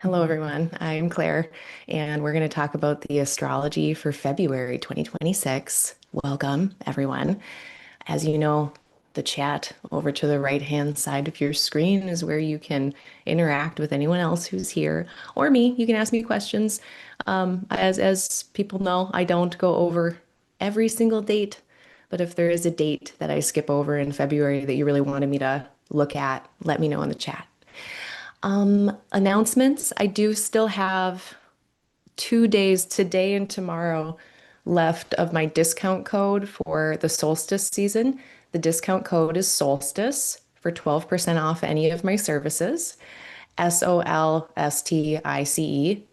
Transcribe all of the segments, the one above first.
Hello, everyone. I'm Claire, and we're going to talk about the astrology for February 2026. Welcome, everyone. As you know, the chat over to the right-hand side of your screen is where you can interact with anyone else who's here, or me. You can ask me questions. As people know, I don't go over every single date, but if there is a date that I skip over in February that you really wanted me to look at, let me know in the chat. Announcements. I do still have 2 days, today and tomorrow, left of my discount code for the solstice season. The discount code is solstice for 12% off any of my services. SOLSTICE,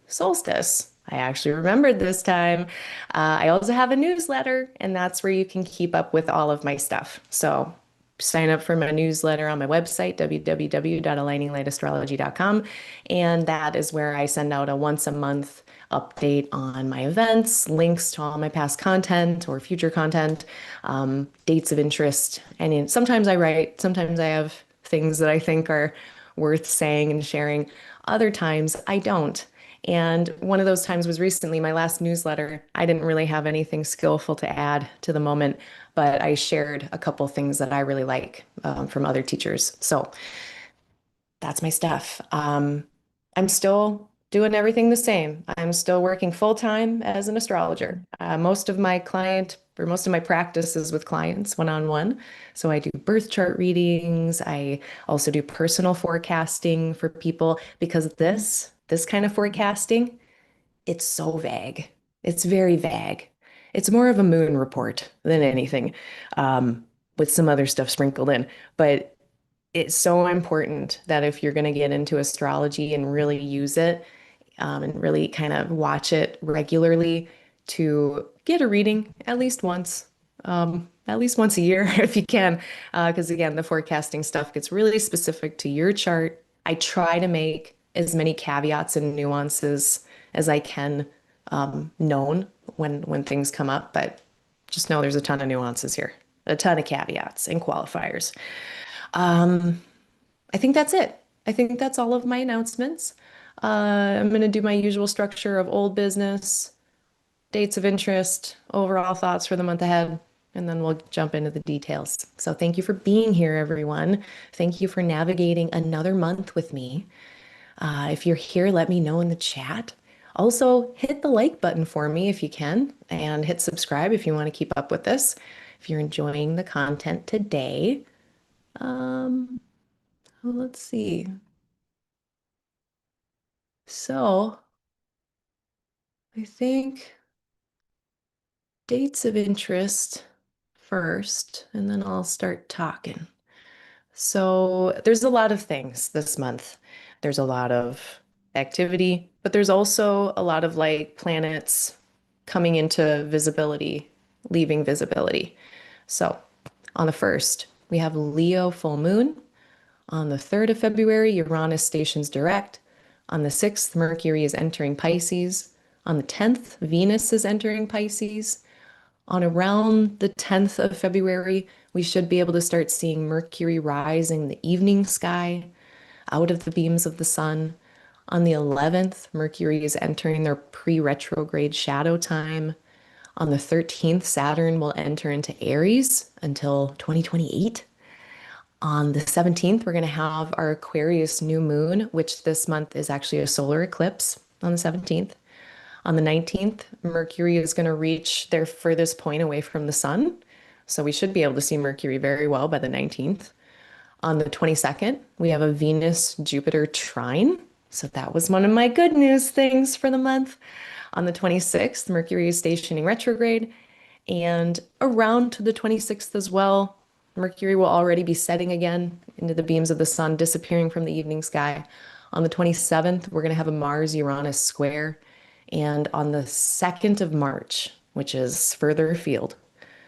solstice. I actually remembered this time. I also have a newsletter, and that's where you can keep up with all of my stuff. So sign up for my newsletter on my website, www.aligninglightastrology.com. And that is where I send out a once a month update on my events, links to all my past content or future content, dates of interest. And sometimes I write, sometimes I have things that I think are worth saying and sharing. Other times I don't. And one of those times was recently, my last newsletter. I didn't really have anything skillful to add to the moment, but I shared a couple things that I really like from other teachers. So that's my stuff. I'm still doing everything the same. I'm still working full time as an astrologer. Most of my client or most of my practice is with clients one-on-one. So I do birth chart readings. I also do personal forecasting for people because this kind of forecasting, it's so vague. It's very vague. It's more of a moon report than anything, with some other stuff sprinkled in. But it's so important that if you're going to get into astrology and really use it, and really kind of watch it regularly, to get a reading at least once a year if you can. Because again, the forecasting stuff gets really specific to your chart. I try to make as many caveats and nuances as I can known when things come up, but just know there's a ton of nuances here, a ton of caveats and qualifiers. I think that's it. I think that's all of my announcements. I'm going to do my usual structure of old business, dates of interest, overall thoughts for the month ahead, and then we'll jump into the details. So thank you for being here, everyone. Thank you for navigating another month with me. If you're here, let me know in the chat. Also, hit the like button for me if you can, and hit subscribe if you want to keep up with this. If you're enjoying the content today, um, well, let's see. So, I think dates of interest first, and then I'll start talking. So, there's a lot of things this month. There's a lot of activity, but there's also a lot of like planets coming into visibility, leaving visibility. So, on the first, we have Leo full moon. On the 3rd of February, Uranus stations direct. On the 6th, Mercury is entering Pisces. On the 10th, Venus is entering Pisces. On around the 10th of February, we should be able to start seeing Mercury rising in the evening sky out of the beams of the sun. On the 11th, Mercury is entering their pre-retrograde shadow time. On the 13th, Saturn will enter into Aries until 2028. On the 17th, we're going to have our Aquarius new moon, which this month is actually a solar eclipse on the 17th. On the 19th, Mercury is going to reach their furthest point away from the sun. So we should be able to see Mercury very well by the 19th. On the 22nd, we have a Venus-Jupiter trine. So that was one of my good news things for the month. On the 26th, Mercury is stationing retrograde. And around the 26th as well, Mercury will already be setting again into the beams of the sun, disappearing from the evening sky. On the 27th, we're going to have a Mars-Uranus square. And on the 2nd of March, which is further afield,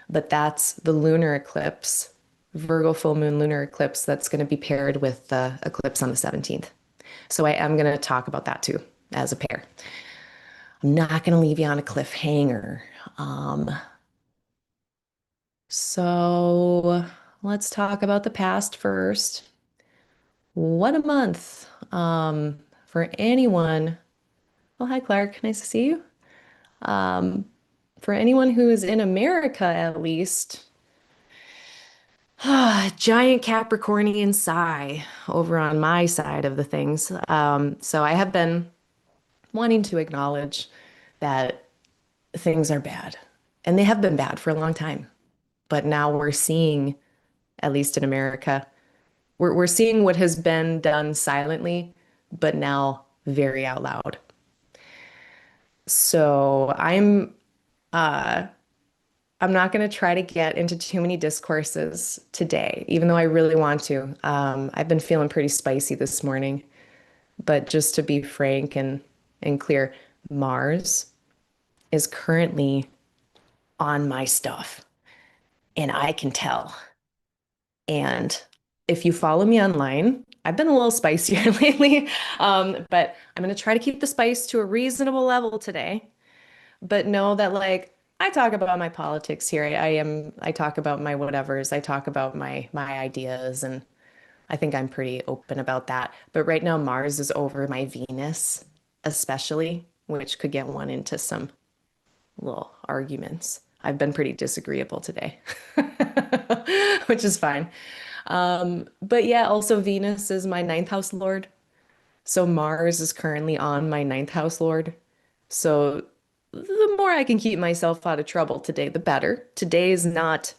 but that's the lunar eclipse, Virgo full moon lunar eclipse that's going to be paired with the eclipse on the 17th. So I am going to talk about that too as a pair. I'm not going to leave you on a cliffhanger. Um, so let's talk about the past first. What a month. for anyone, oh, hi, Clark. Nice to see you. Um, for anyone who is in America, at least, giant Capricornian sigh over on my side of the things. So I have been wanting to acknowledge that things are bad, and they have been bad for a long time. But now we're seeing, at least in America, we're seeing what has been done silently, but now very out loud. So I'm not going to try to get into too many discourses today, even though I really want to. I've been feeling pretty spicy this morning, but just to be frank and clear, Mars is currently on my stuff, and I can tell. And if you follow me online, I've been a little spicier lately, but I'm going to try to keep the spice to a reasonable level today. But know that like I talk about my politics here. I talk about my whatevers. I talk about my ideas, and I think I'm pretty open about that. But right now Mars is over my Venus, especially, which could get one into some little arguments. I've been pretty disagreeable today, which is fine. But yeah, also Venus is my ninth house lord. So Mars is currently on my ninth house lord. So the more I can keep myself out of trouble today, the better. Today is not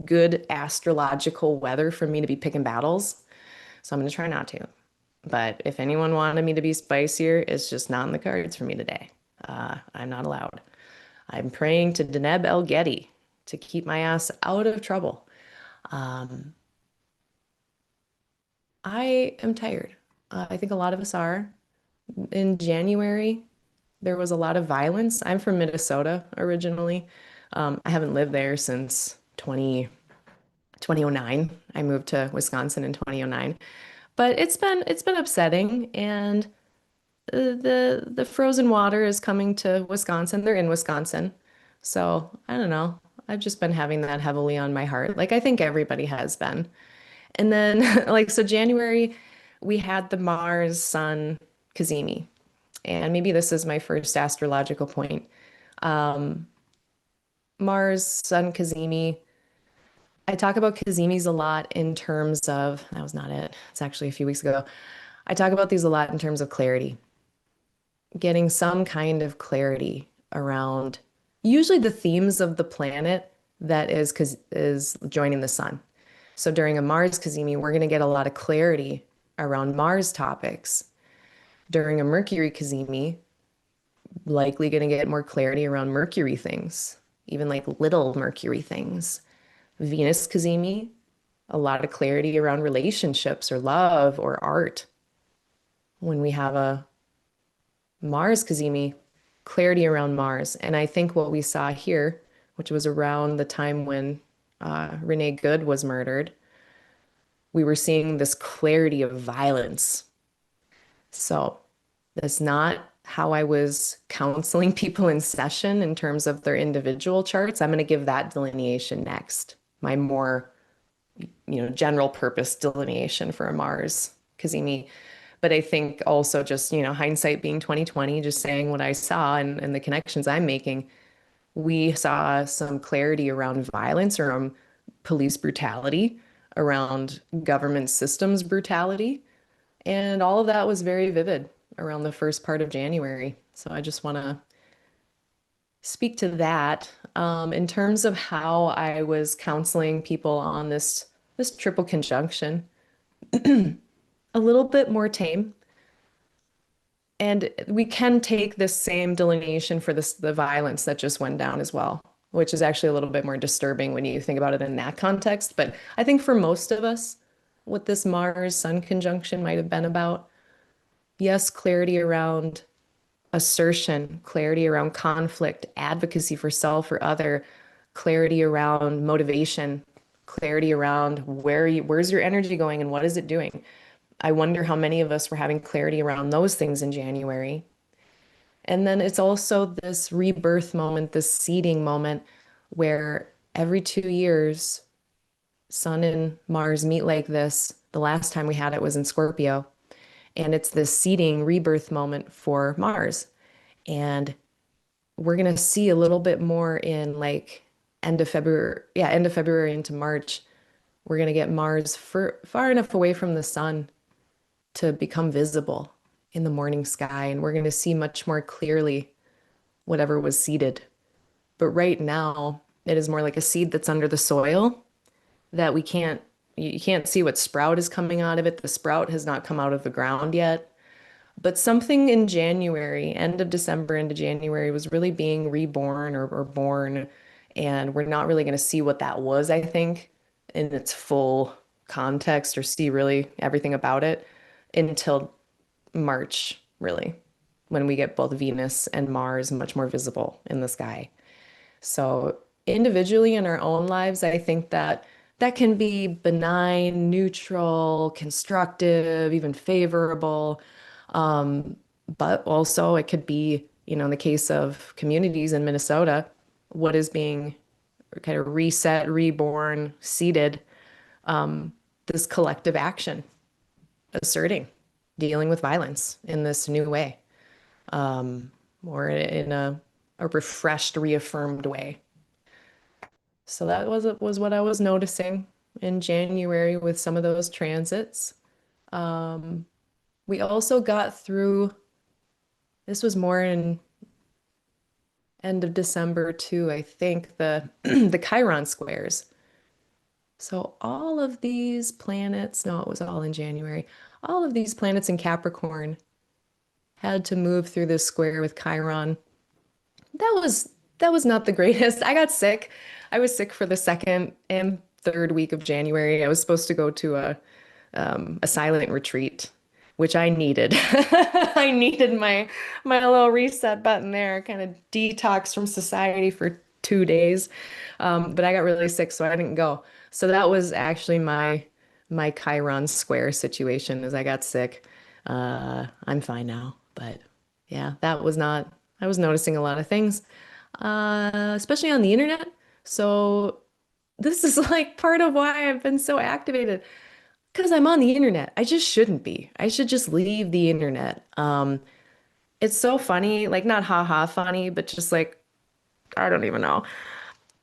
good astrological weather for me to be picking battles. So I'm going to try not to. But if anyone wanted me to be spicier, it's just not in the cards for me today. I'm not allowed. I'm praying to Deneb El Gedi to keep my ass out of trouble. Um, I am tired. I think a lot of us are. In January, there was a lot of violence. I'm from Minnesota originally. I haven't lived there since 2009. I moved to Wisconsin in 2009. But it's been upsetting, and the frozen water is coming to Wisconsin. They're in Wisconsin. So, I don't know. I've just been having that heavily on my heart. Like I think everybody has been. And then like so January we had the Mars Sun Cazimi. And maybe this is my first astrological point. Mars Sun Cazimi. I talk about Cazimis a lot in terms of, that was not it. It's actually a few weeks ago. I talk about these a lot in terms of clarity, getting some kind of clarity around usually the themes of the planet that is joining the sun. So during a Mars Cazimi, we're going to get a lot of clarity around Mars topics. During a Mercury Cazimi, likely going to get more clarity around Mercury things, even like little Mercury things. Venus Cazimi, a lot of clarity around relationships or love or art. When we have a Mars Cazimi, clarity around Mars. And I think what we saw here, which was around the time when Renee Good was murdered, we were seeing this clarity of violence. So that's not how I was counseling people in session in terms of their individual charts. I'm going to give that delineation next. My more, general purpose delineation for a Mars Cazimi. But I think also just, hindsight being 2020, just saying what I saw and the connections I'm making, we saw some clarity around violence, around police brutality, around government systems brutality. And all of that was very vivid around the first part of January. So I just want to speak to that. In terms of how I was counseling people on this triple conjunction, a little bit more tame. And we can take this same delineation for the violence that just went down as well, which is actually a little bit more disturbing when you think about it in that context. But I think for most of us, what this Mars Sun conjunction might have been about, yes, clarity around assertion, clarity around conflict, advocacy for self or other, clarity around motivation, clarity around where's your energy going and what is it doing. I wonder how many of us were having clarity around those things in January. And then it's also this rebirth moment, this seeding moment where every 2 years, Sun and Mars meet like this. The last time we had it was in Scorpio. And it's this seeding rebirth moment for Mars. And we're going to see a little bit more in like end of February, yeah, end of February into March. We're going to get Mars far enough away from the sun to become visible in the morning sky. And we're going to see much more clearly whatever was seeded. But right now, it is more like a seed that's under the soil that you can't see what sprout is coming out of it. The sprout has not come out of the ground yet. But something in January, end of December into January, was really being reborn or born. And we're not really going to see what that was, I think, in its full context or see really everything about it until March, really, when we get both Venus and Mars much more visible in the sky. So individually in our own lives, I think that that can be benign, neutral, constructive, even favorable. Um, but also it could be, in the case of communities in Minnesota, what is being kind of reset, reborn, seeded, this collective action, asserting, dealing with violence in this new way, or in a refreshed, reaffirmed way. So that was what I was noticing in January with some of those transits. We also got through, this was more in end of December too, I think, the the Chiron squares. So all of these planets, no, it was all in January. All of these planets in Capricorn had to move through this square with Chiron. That was not the greatest. I got sick. I was sick for the second and third week of January. I was supposed to go to a silent retreat, which I needed. I needed my little reset button there, kind of detox from society for 2 days. But I got really sick, so I didn't go. So that was actually my Chiron square situation, as I got sick. I'm fine now, but yeah, that was not. I was noticing a lot of things, especially on the internet. So this is like part of why I've been so activated. Because I'm on the internet. I just shouldn't be. I should just leave the internet. It's so funny, like not haha funny, but just like, I don't even know.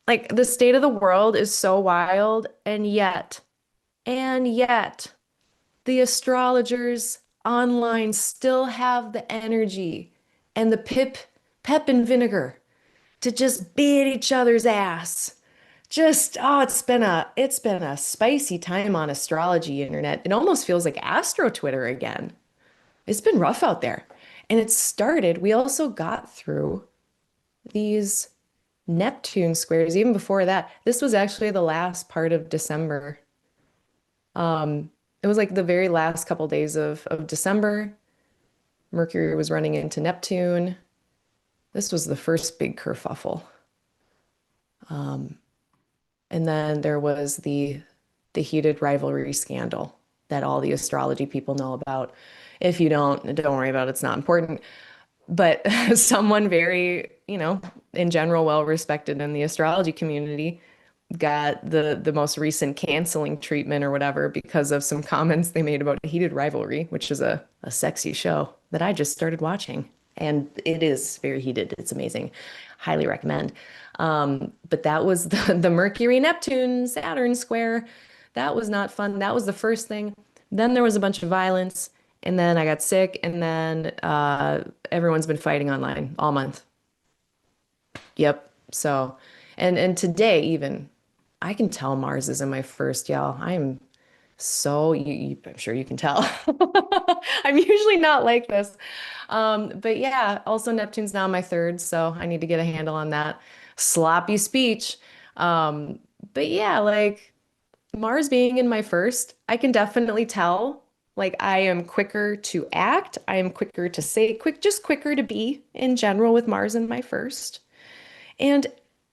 Like the state of the world is so wild, and yet, the astrologers online still have the energy and the pep and vinegar to just beat each other's ass. Just, oh, it's been a spicy time on astrology internet. It almost feels like Astro Twitter again. It's been rough out there. And it started, we also got through these Neptune squares even before that. This was actually the last part of December. It was like the very last couple days of December. Mercury was running into Neptune. This was the first big kerfuffle. And then there was the heated rivalry scandal that all the astrology people know about. If you don't worry about it, it's not important. But someone very, in general, well respected in the astrology community got the most recent canceling treatment or whatever because of some comments they made about Heated Rivalry, which is a sexy show that I just started watching. And it is very heated. It's amazing. Highly recommend. But that was the Mercury Neptune Saturn square. That was not fun. That was the first thing. Then there was a bunch of violence, and then I got sick, and then everyone's been fighting online all month. Yep. So, and today even, I can tell Mars is in my first, y'all. I'm so I'm sure you can tell. I'm usually not like this. But yeah, also Neptune's now my third, so I need to get a handle on that. Sloppy speech. Um, but yeah, like Mars being in my first, I can definitely tell. Like I am quicker to act, I am quicker to say, just quicker to be in general with Mars in my first. And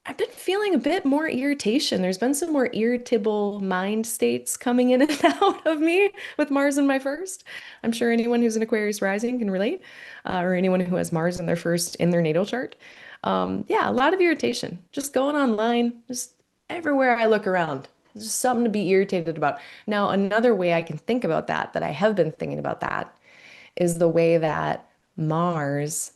I've been feeling a bit more irritation. There's been some more irritable mind states coming in and out of me with Mars in my first. I'm sure anyone who's an Aquarius rising can relate, or anyone who has Mars in their first in their natal chart. Yeah, a lot of irritation. Just going online, just everywhere I look around. There's just something to be irritated about. Now, another way I can think about that I have been thinking about that, is the way that Mars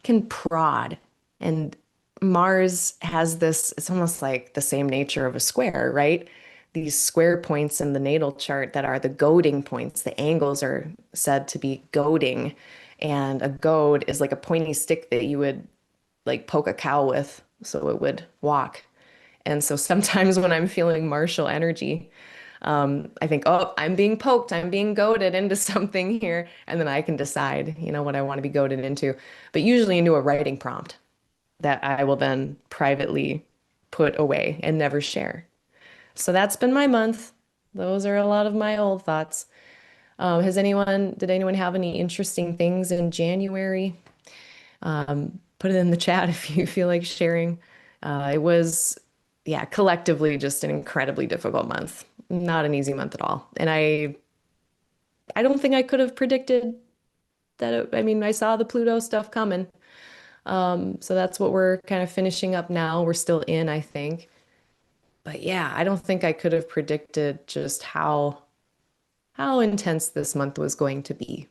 can prod. And Mars has this, it's almost like the same nature of a square, right? These square points in the natal chart that are the goading points. The angles are said to be goading. And a goad is like a pointy stick that you would like poke a cow with so it would walk. And so sometimes when I'm feeling martial energy, I think, oh, I'm being poked, I'm being goaded into something here. And then I can decide, what I want to be goaded into. But usually into a writing prompt that I will then privately put away and never share. So that's been my month. Those are a lot of my old thoughts. Did anyone have any interesting things in January? Put it in the chat if you feel like sharing. It was, yeah, collectively just an incredibly difficult month. Not an easy month at all. And I don't think I could have predicted that. I mean, I saw the Pluto stuff coming. So that's what we're kind of finishing up now. We're still in, I think. But yeah, I don't think I could have predicted just how intense this month was going to be.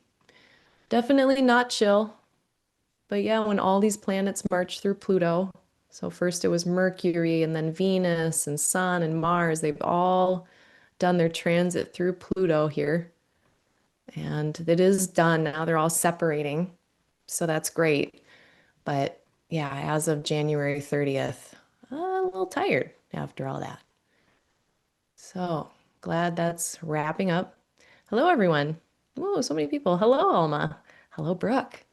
Definitely not chill. But yeah, when all these planets march through Pluto, so first it was Mercury and then Venus and Sun and Mars, they've all done their transit through Pluto here. And it is done now. They're all separating. So that's great. But yeah, as of January 30th, a little tired after all that. So glad that's wrapping up. Hello, everyone. Whoa, so many people. Hello, Alma. Hello, Brooke.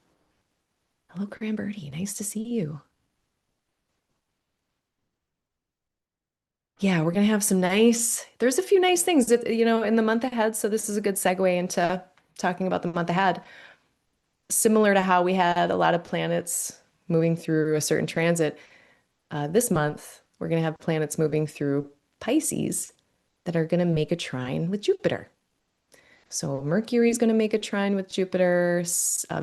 Hello, Cranberty. Nice to see you. Yeah, we're gonna have there's a few nice things in the month ahead. So this is a good segue into talking about the month ahead. Similar to how we had a lot of planets moving through a certain transit, this month we're gonna have planets moving through Pisces that are gonna make a trine with Jupiter. So Mercury is going to make a trine with Jupiter.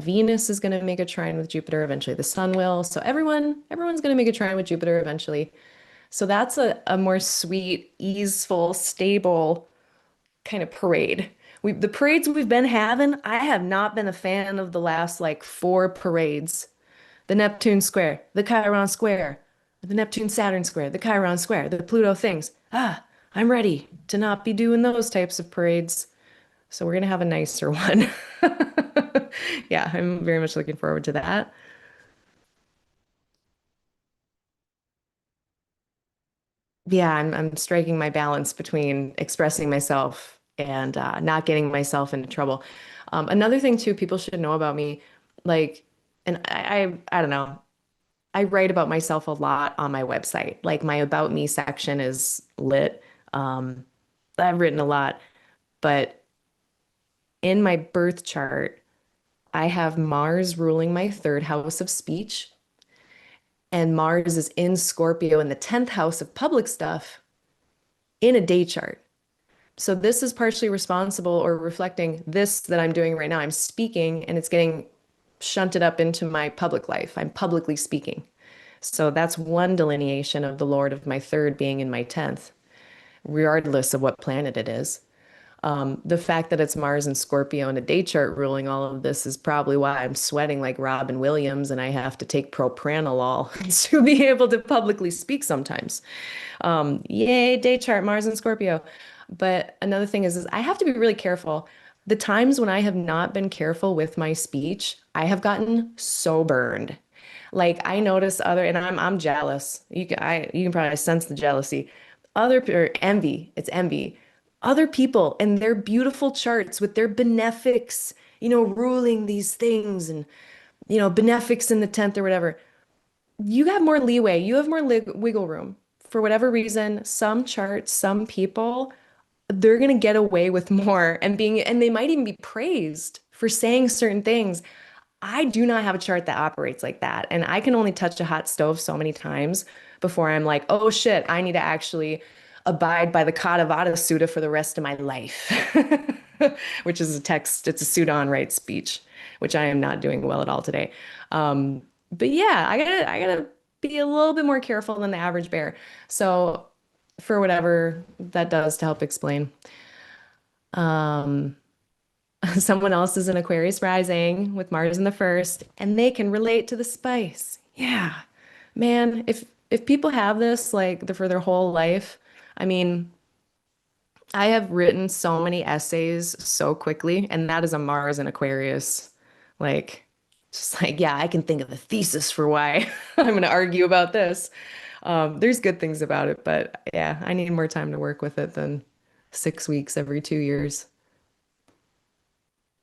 Venus is going to make a trine with Jupiter. Eventually, the Sun will. So everyone's going to make a trine with Jupiter eventually. So that's a more sweet, easeful, stable kind of parade. The parades we've been having, I have not been a fan of the last like four parades. The Neptune Square, the Chiron Square, the Neptune Saturn Square, the Chiron Square, the Pluto things. I'm ready to not be doing those types of parades. So we're gonna have a nicer one. Yeah, I'm very much looking forward to that. Yeah, I'm striking my balance between expressing myself and not getting myself into trouble. Another thing too, people should know about me, like, and I don't know, I write about myself a lot on my website. Like my About Me section is lit. Um, I've written a lot, but in my birth chart, I have Mars ruling my third house of speech, and Mars is in Scorpio in the 10th house of public stuff in a day chart. So this is partially responsible or reflecting this that I'm doing right now. I'm speaking and it's getting shunted up into my public life. I'm publicly speaking. So that's one delineation of the Lord of my third being in my 10th, regardless of what planet it is. The fact that it's Mars and Scorpio in a day chart ruling all of this is probably why I'm sweating like Robin Williams and I have to take propranolol to be able to publicly speak sometimes. Yay, day chart, Mars and Scorpio. But another thing is I have to be really careful. The times when I have not been careful with my speech, I have gotten so burned. Like I notice and I'm jealous. You can probably sense the jealousy. Or envy. It's envy. Other people and their beautiful charts with their benefics, ruling these things and benefics in the 10th or whatever. You have more leeway. You have more wiggle room. For whatever reason, some charts, some people, they're going to get away with more and they might even be praised for saying certain things. I do not have a chart that operates like that. And I can only touch a hot stove so many times before I'm like, oh shit, I need to actually abide by the Kathavada Sutta for the rest of my life, which is it's a Sutta on right speech, which I am not doing well at all today. But yeah, I gotta be a little bit more careful than the average bear. So for whatever that does to help explain. Um, Someone else is an Aquarius rising with Mars in the first, and they can relate to the spice. Yeah. Man, if people have this like for their whole life, I mean, I have written so many essays so quickly, and that is a Mars and Aquarius. Like, just like, yeah, I can think of a thesis for why I'm going to argue about this. There's good things about it, but yeah, I need more time to work with it than 6 weeks every 2 years.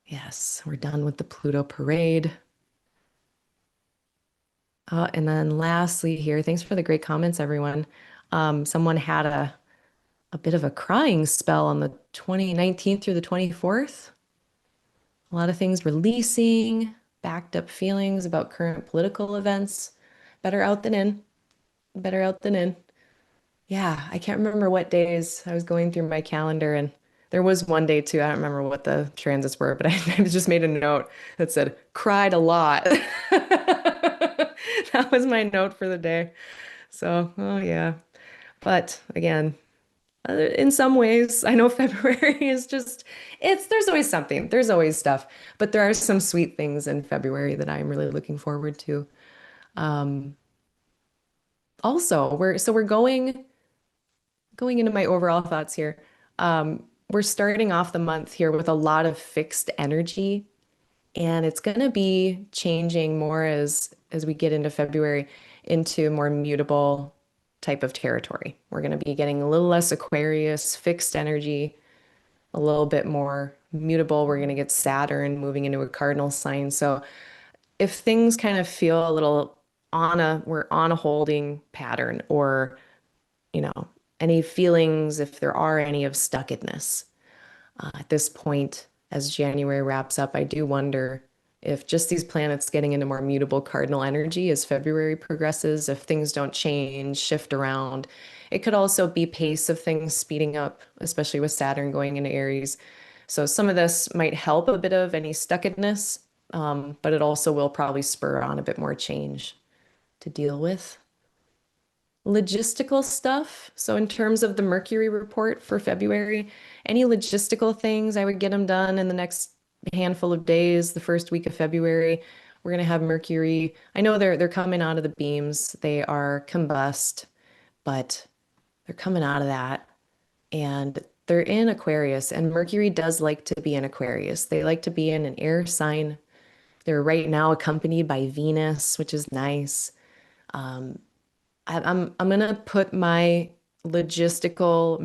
Yes, we're done with the Pluto parade. And then lastly here, thanks for the great comments, everyone. Someone had a bit of a crying spell on the 2019th through the 24th. A lot of things releasing, backed up feelings about current political events. Better out than in. Better out than in. Yeah, I can't remember what days I was going through my calendar, and there was one day too. I don't remember what the transits were, but I just made a note that said cried a lot. That was my note for the day. So, oh yeah. But again, in some ways, I know February is just, there's always something, there's always stuff, but there are some sweet things in February that I'm really looking forward to. Um, Also, we're going into my overall thoughts here. We're starting off the month here with a lot of fixed energy, and it's going to be changing more as we get into February into more mutable type of territory. We're going to be getting a little less Aquarius, fixed energy, a little bit more mutable. We're going to get Saturn moving into a cardinal sign. So if things kind of feel a little we're on a holding pattern, or, you know, any feelings, if there are any, of stuckedness, at this point, as January wraps up, I do wonder if just these planets getting into more mutable cardinal energy as February progresses, if things don't change, shift around. It could also be pace of things speeding up, especially with Saturn going into Aries. So some of this might help a bit of any stuckedness, but it also will probably spur on a bit more change to deal with. Logistical stuff. So in terms of the Mercury report for February, any logistical things, I would get them done in the next handful of days, the first week of February. We're gonna have Mercury. I know they're coming out of the beams. They are combust, but they're coming out of that. And they're in Aquarius, and Mercury does like to be in Aquarius. They like to be in an air sign. They're right now accompanied by Venus, which is nice. I'm gonna put my logistical,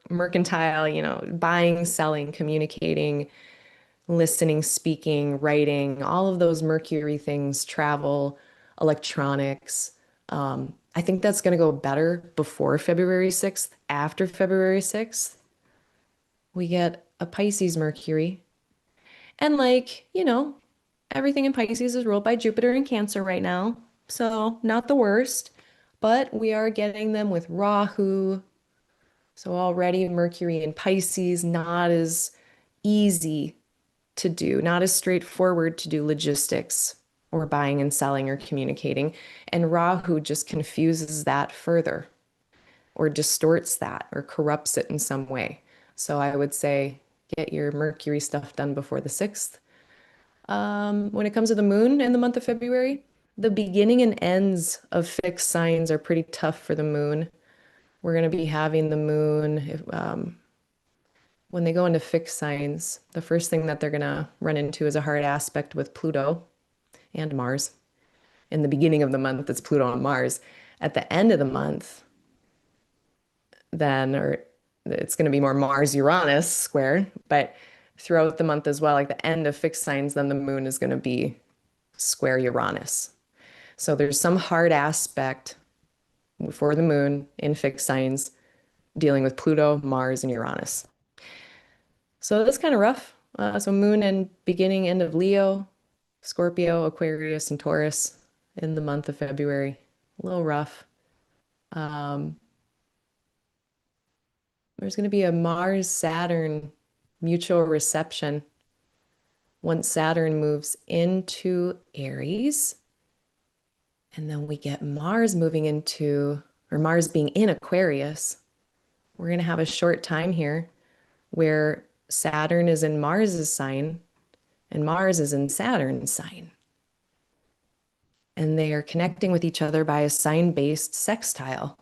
mercantile, buying, selling, communicating, listening, speaking, writing, all of those Mercury things, travel, electronics. I think that's gonna go better before February 6th. After February 6th, we get a Pisces Mercury. And everything in Pisces is ruled by Jupiter and Cancer right now. So not the worst, but we are getting them with Rahu. So already Mercury in Pisces, not as easy to do, not as straightforward to do logistics or buying and selling or communicating. And Rahu just confuses that further, or distorts that, or corrupts it in some way. So I would say get your Mercury stuff done before the 6th. When it comes to the moon in the month of February, the beginning and ends of fixed signs are pretty tough for the moon. We're going to be having the moon, when they go into fixed signs, the first thing that they're going to run into is a hard aspect with Pluto and Mars. In the beginning of the month, it's Pluto and Mars. At the end of the month, then, or it's going to be more Mars-Uranus square, but throughout the month as well, like the end of fixed signs, then the moon is going to be square Uranus. So there's some hard aspect for the moon in fixed signs dealing with Pluto, Mars, and Uranus. So that's kind of rough. So moon and beginning, end of Leo, Scorpio, Aquarius, and Taurus in the month of February. A little rough. Um, there's going to be a Mars-Saturn mutual reception once Saturn moves into Aries. And then we get Mars moving into, or Mars being in Aquarius. We're going to have a short time here where Saturn is in Mars's sign, and Mars is in Saturn's sign. And they are connecting with each other by a sign-based sextile.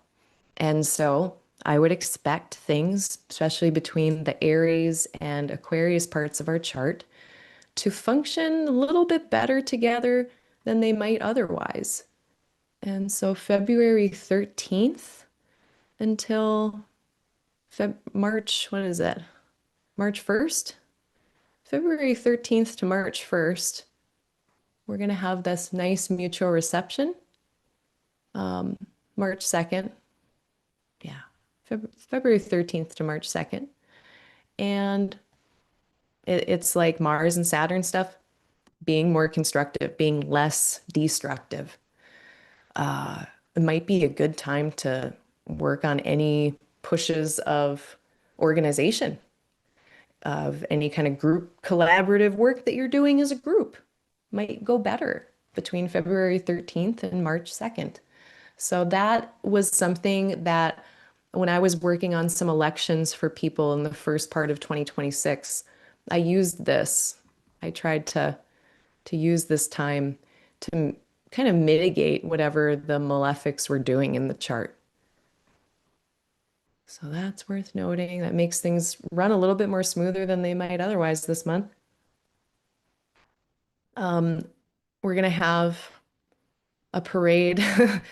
And so I would expect things, especially between the Aries and Aquarius parts of our chart, to function a little bit better together than they might otherwise. And so February 13th until March, what is it? March 1st? February 13th to March 1st, we're going to have this nice mutual reception. March 2nd, yeah, February 13th to March 2nd. And it's like Mars and Saturn stuff being more constructive, being less destructive. It might be a good time to work on any pushes of organization, of any kind of group collaborative work that you're doing as a group. Might go better between February 13th and March 2nd. So that was something that when I was working on some elections for people in the first part of 2026, I used this. I tried to use this time to kind of mitigate whatever the malefics were doing in the chart. So that's worth noting. That makes things run a little bit more smoother than they might otherwise this month. We're going to have a parade.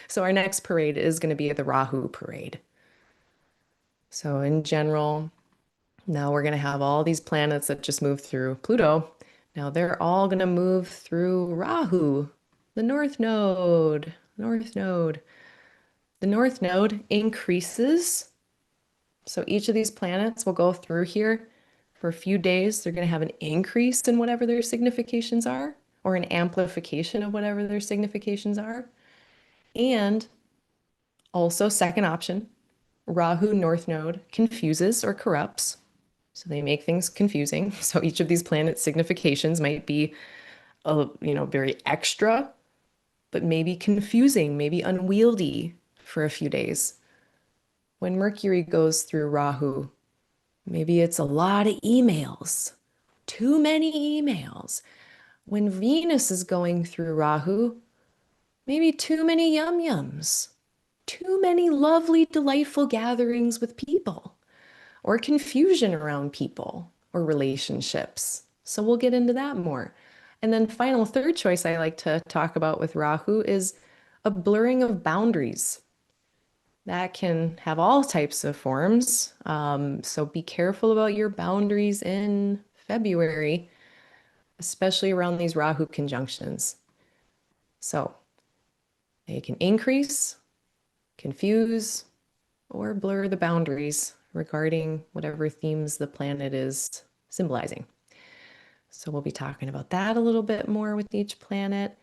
So our next parade is going to be the Rahu parade. So in general, now we're going to have all these planets that just moved through Pluto. Now they're all going to move through Rahu, the North Node. North Node. The North Node increases. So each of these planets will go through here for a few days. They're going to have an increase in whatever their significations are, or an amplification of whatever their significations are. And also, second option, Rahu North Node confuses or corrupts. So they make things confusing. So each of these planet significations might be, very extra, but maybe confusing, maybe unwieldy for a few days. When Mercury goes through Rahu, maybe it's a lot of emails, too many emails. When Venus is going through Rahu, maybe too many yum-yums, too many lovely, delightful gatherings with people, or confusion around people or relationships. So we'll get into that more. And then final third choice I like to talk about with Rahu is a blurring of boundaries. That can have all types of forms. So be careful about your boundaries in February, especially around these Rahu conjunctions. So they can increase, confuse, or blur the boundaries regarding whatever themes the planet is symbolizing. So we'll be talking about that a little bit more with each planet.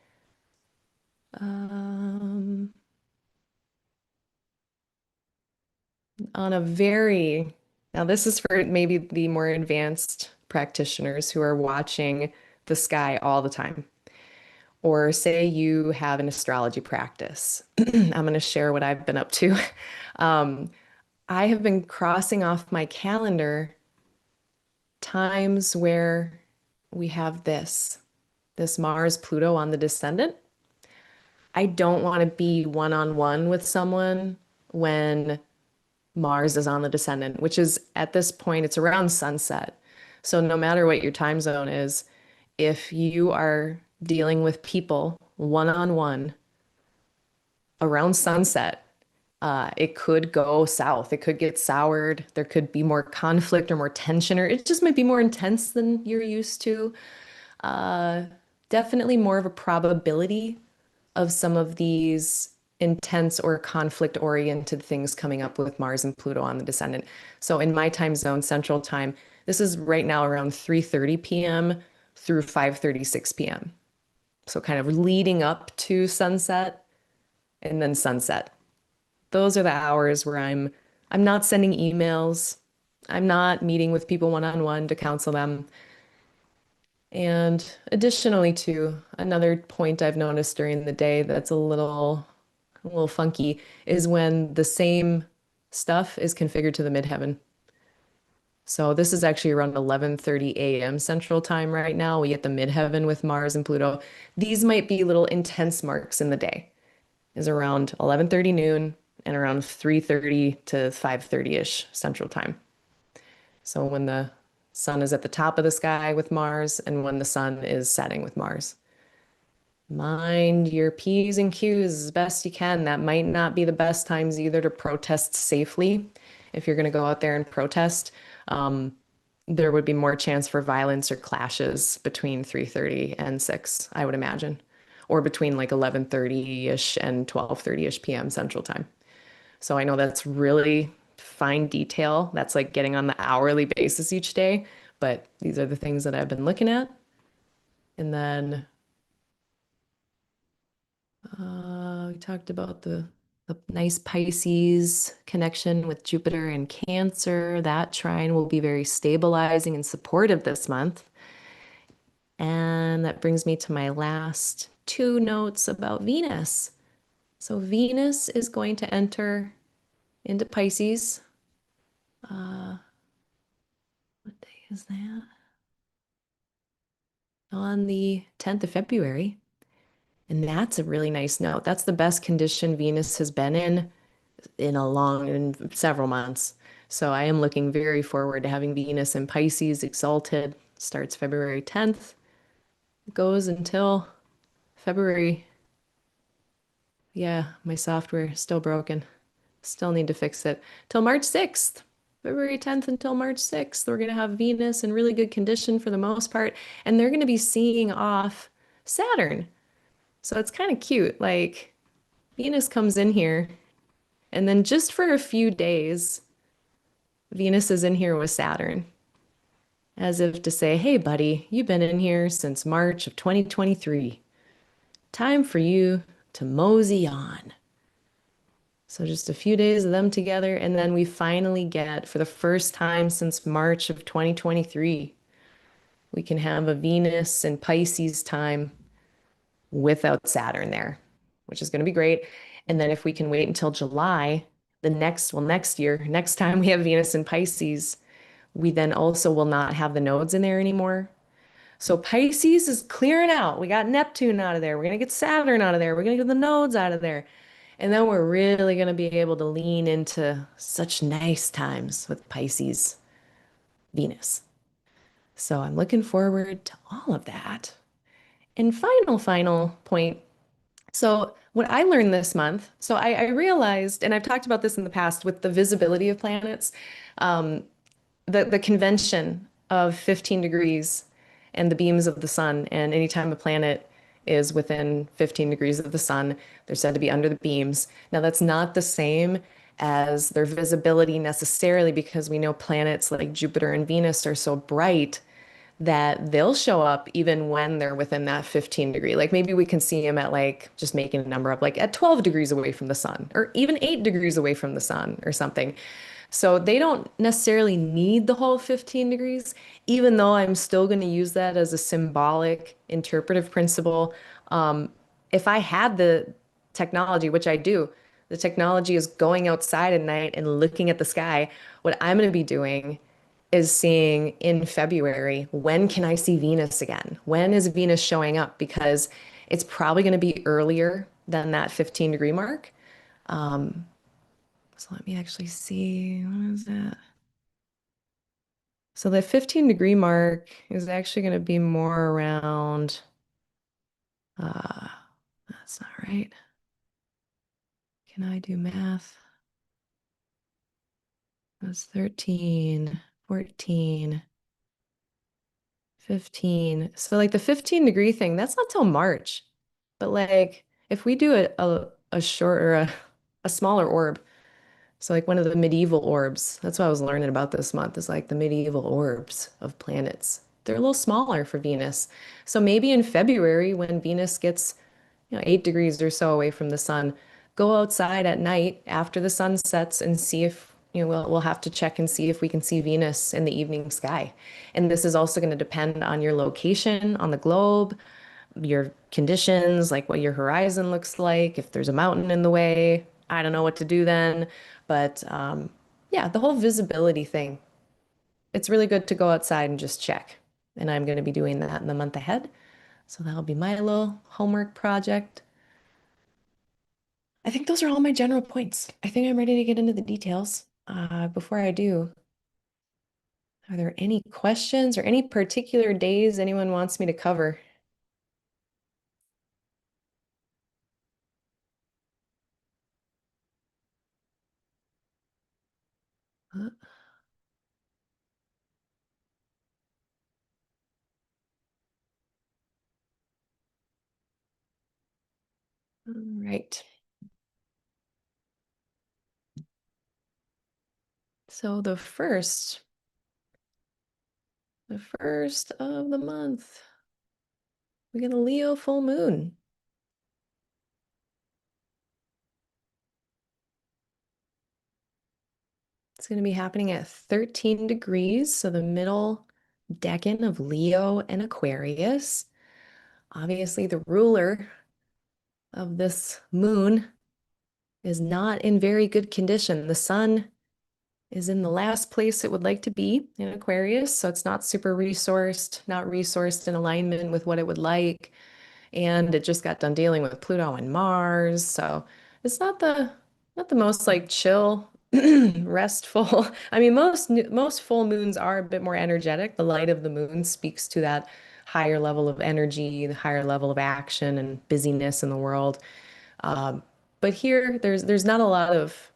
On a very, now this is for maybe the more advanced practitioners who are watching the sky all the time. Or say you have an astrology practice. I'm going to share what I've been up to. I have been crossing off my calendar times where we have this Mars Pluto on the descendant. I don't want to be one-on-one with someone when Mars is on the descendant, which is at this point, it's around sunset. So no matter what your time zone is, if you are dealing with people one-on-one around sunset, it could go south. It could get soured. There could be more conflict or more tension, or it just might be more intense than you're used to. Uh, Definitely more of a probability of some of these intense or conflict-oriented things coming up with Mars and Pluto on the descendant. So in my time zone, Central Time, this is right now around 3:30 p.m. through 5:36 p.m. So kind of leading up to sunset and then sunset. Those are the hours where I'm not sending emails. I'm not meeting with people one-on-one to counsel them. And additionally, too, another point I've noticed during the day that's a little funky is when the same stuff is configured to the midheaven. So this is actually around 11:30 a.m. Central Time right now. We get the midheaven with Mars and Pluto. These might be little intense marks in the day. Is around 11:30 noon and around 3:30 to 5:30-ish Central Time. So when the sun is at the top of the sky with Mars and when the sun is setting with Mars. Mind your P's and Q's as best you can. That might not be the best times either to protest safely. If you're going to go out there and protest, there would be more chance for violence or clashes between 3:30 and 6, I would imagine, or between like 11:30-ish and 12:30-ish p.m. Central Time. So I know that's really fine detail. That's like getting on the hourly basis each day, but these are the things that I've been looking at. And then we talked about the nice Pisces connection with Jupiter and Cancer. That trine will be very stabilizing and supportive this month. And that brings me to my last two notes about Venus. So Venus is going to enter into Pisces. What day is that? On the 10th of February. And that's a really nice note. That's the best condition Venus has been in several months. So I am looking very forward to having Venus in Pisces exalted. Starts February 10th, goes until February. Yeah, my software is still broken. Still need to fix it. Till March 6th. February 10th until March 6th. We're going to have Venus in really good condition for the most part, and they're going to be seeing off Saturn. So it's kind of cute. Like Venus comes in here, and then just for a few days, Venus is in here with Saturn, as if to say, hey, buddy, you've been in here since March of 2023. Time for you to mosey on. So just a few days of them together, and then we finally get, for the first time since March of 2023, we can have a Venus and Pisces time without Saturn there, which is going to be great. And then if we can wait until July, next year, next time we have Venus in Pisces, we then also will not have the nodes in there anymore. So Pisces is clearing out. We got Neptune out of there. We're going to get Saturn out of there. We're going to get the nodes out of there. And then we're really going to be able to lean into such nice times with Pisces, Venus. So I'm looking forward to all of that. And final point. So what I learned this month, so I realized, and I've talked about this in the past with the visibility of planets, um, the convention of 15 degrees and the beams of the sun. And anytime a planet is within 15 degrees of the sun, they're said to be under the beams. Now, that's not the same as their visibility necessarily because we know planets like Jupiter and Venus are so bright that they'll show up even when they're within that 15 degree. Like maybe we can see them at like, just making a number up, like at 12 degrees away from the sun, or even 8 degrees away from the sun or something. So they don't necessarily need the whole 15 degrees, even though I'm still going to use that as a symbolic interpretive principle. If I had the technology, which I do, the technology is going outside at night and looking at the sky. What I'm going to be doing is seeing in February, when can I see Venus again? When is Venus showing up? Because it's probably going to be earlier than that 15-degree mark. So let me actually see. What is that? So the 15-degree mark is actually going to be more around, uh, that's not right. Can I do math? That's 13, 14, 15. So like the 15-degree thing, that's not till March. But like if we do a short or a smaller orb, so like one of the medieval orbs, that's what I was learning about this month is like the medieval orbs of planets. They're a little smaller for Venus. So maybe in February when Venus gets, 8 degrees or so away from the sun, go outside at night after the sun sets and see if, we'll have to check and see if we can see Venus in the evening sky. And this is also going to depend on your location on the globe, your conditions, like what your horizon looks like, if there's a mountain in the way. I don't know what to do then. But yeah, the whole visibility thing. it's really good to go outside and just check. And I'm going to be doing that in the month ahead. So that'll be my little homework project. I think those are all my general points. I think I'm ready to get into the details. Before I do, are there any questions or any particular days anyone wants me to cover? Uh, All right. So the first of the month, we get a Leo full moon. It's going to be happening at 13 degrees, so the middle decan of Leo and Aquarius. Obviously, the ruler of this moon is not in very good condition. The sun is in the last place it would like to be in Aquarius, so it's not super resourced, not resourced in alignment with what it would like. And it just got done dealing with Pluto and Mars, so it's not the most like chill, restful. I mean, most full moons are a bit more energetic. The light of the moon speaks to that higher level of energy, the higher level of action and busyness in the world. Um, but here, there's not a lot of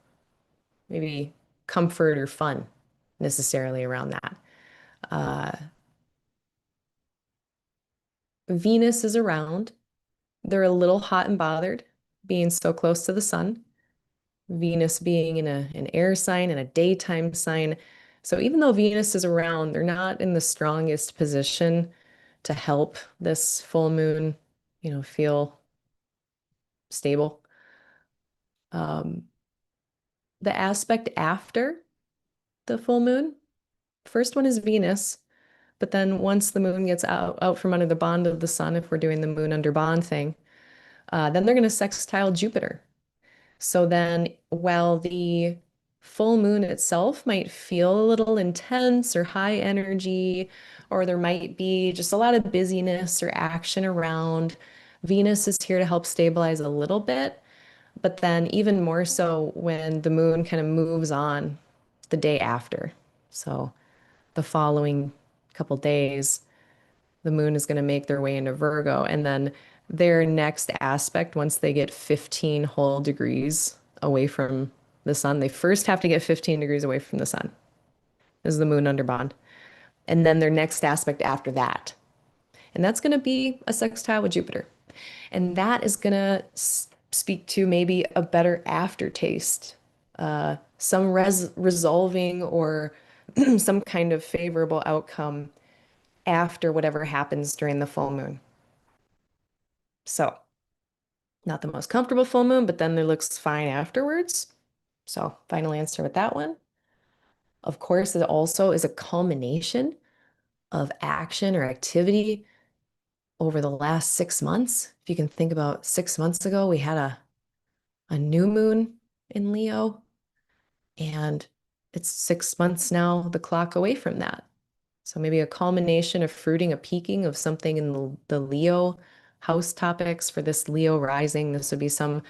maybe comfort or fun necessarily around that. Uh, Venus is around. They're a little hot and bothered being so close to the sun. Venus being in an air sign and a daytime sign. So even though Venus is around, they're not in the strongest position to help this full moon, feel stable. Um, the aspect after the full moon, first one is Venus, but then once the moon gets out from under the bond of the sun, if we're doing the moon under bond thing, then they're going to sextile Jupiter. So then, while the full moon itself might feel a little intense or high energy, or there might be just a lot of busyness or action around, Venus is here to help stabilize a little bit. But then, even more so when the moon kind of moves on the day after. So, the following couple days, the moon is going to make their way into Virgo. And then their next aspect, once they get 15 whole degrees away from the sun, they first have to get 15 degrees away from the sun, is the moon under bond. And then their next aspect after that. And that's going to be a sextile with Jupiter. And that is going to speak to maybe a better aftertaste, some resolving or some kind of favorable outcome after whatever happens during the full moon. So, not the most comfortable full moon, but then it looks fine afterwards. So, final answer with that one. Of course, it also is a culmination of action or activity over the last 6 months. If you can think about 6 months ago, we had a new moon in Leo, and it's 6 months now, the clock away from that. So maybe a culmination of fruiting, a peaking of something in the Leo house topics for this Leo rising. This would be some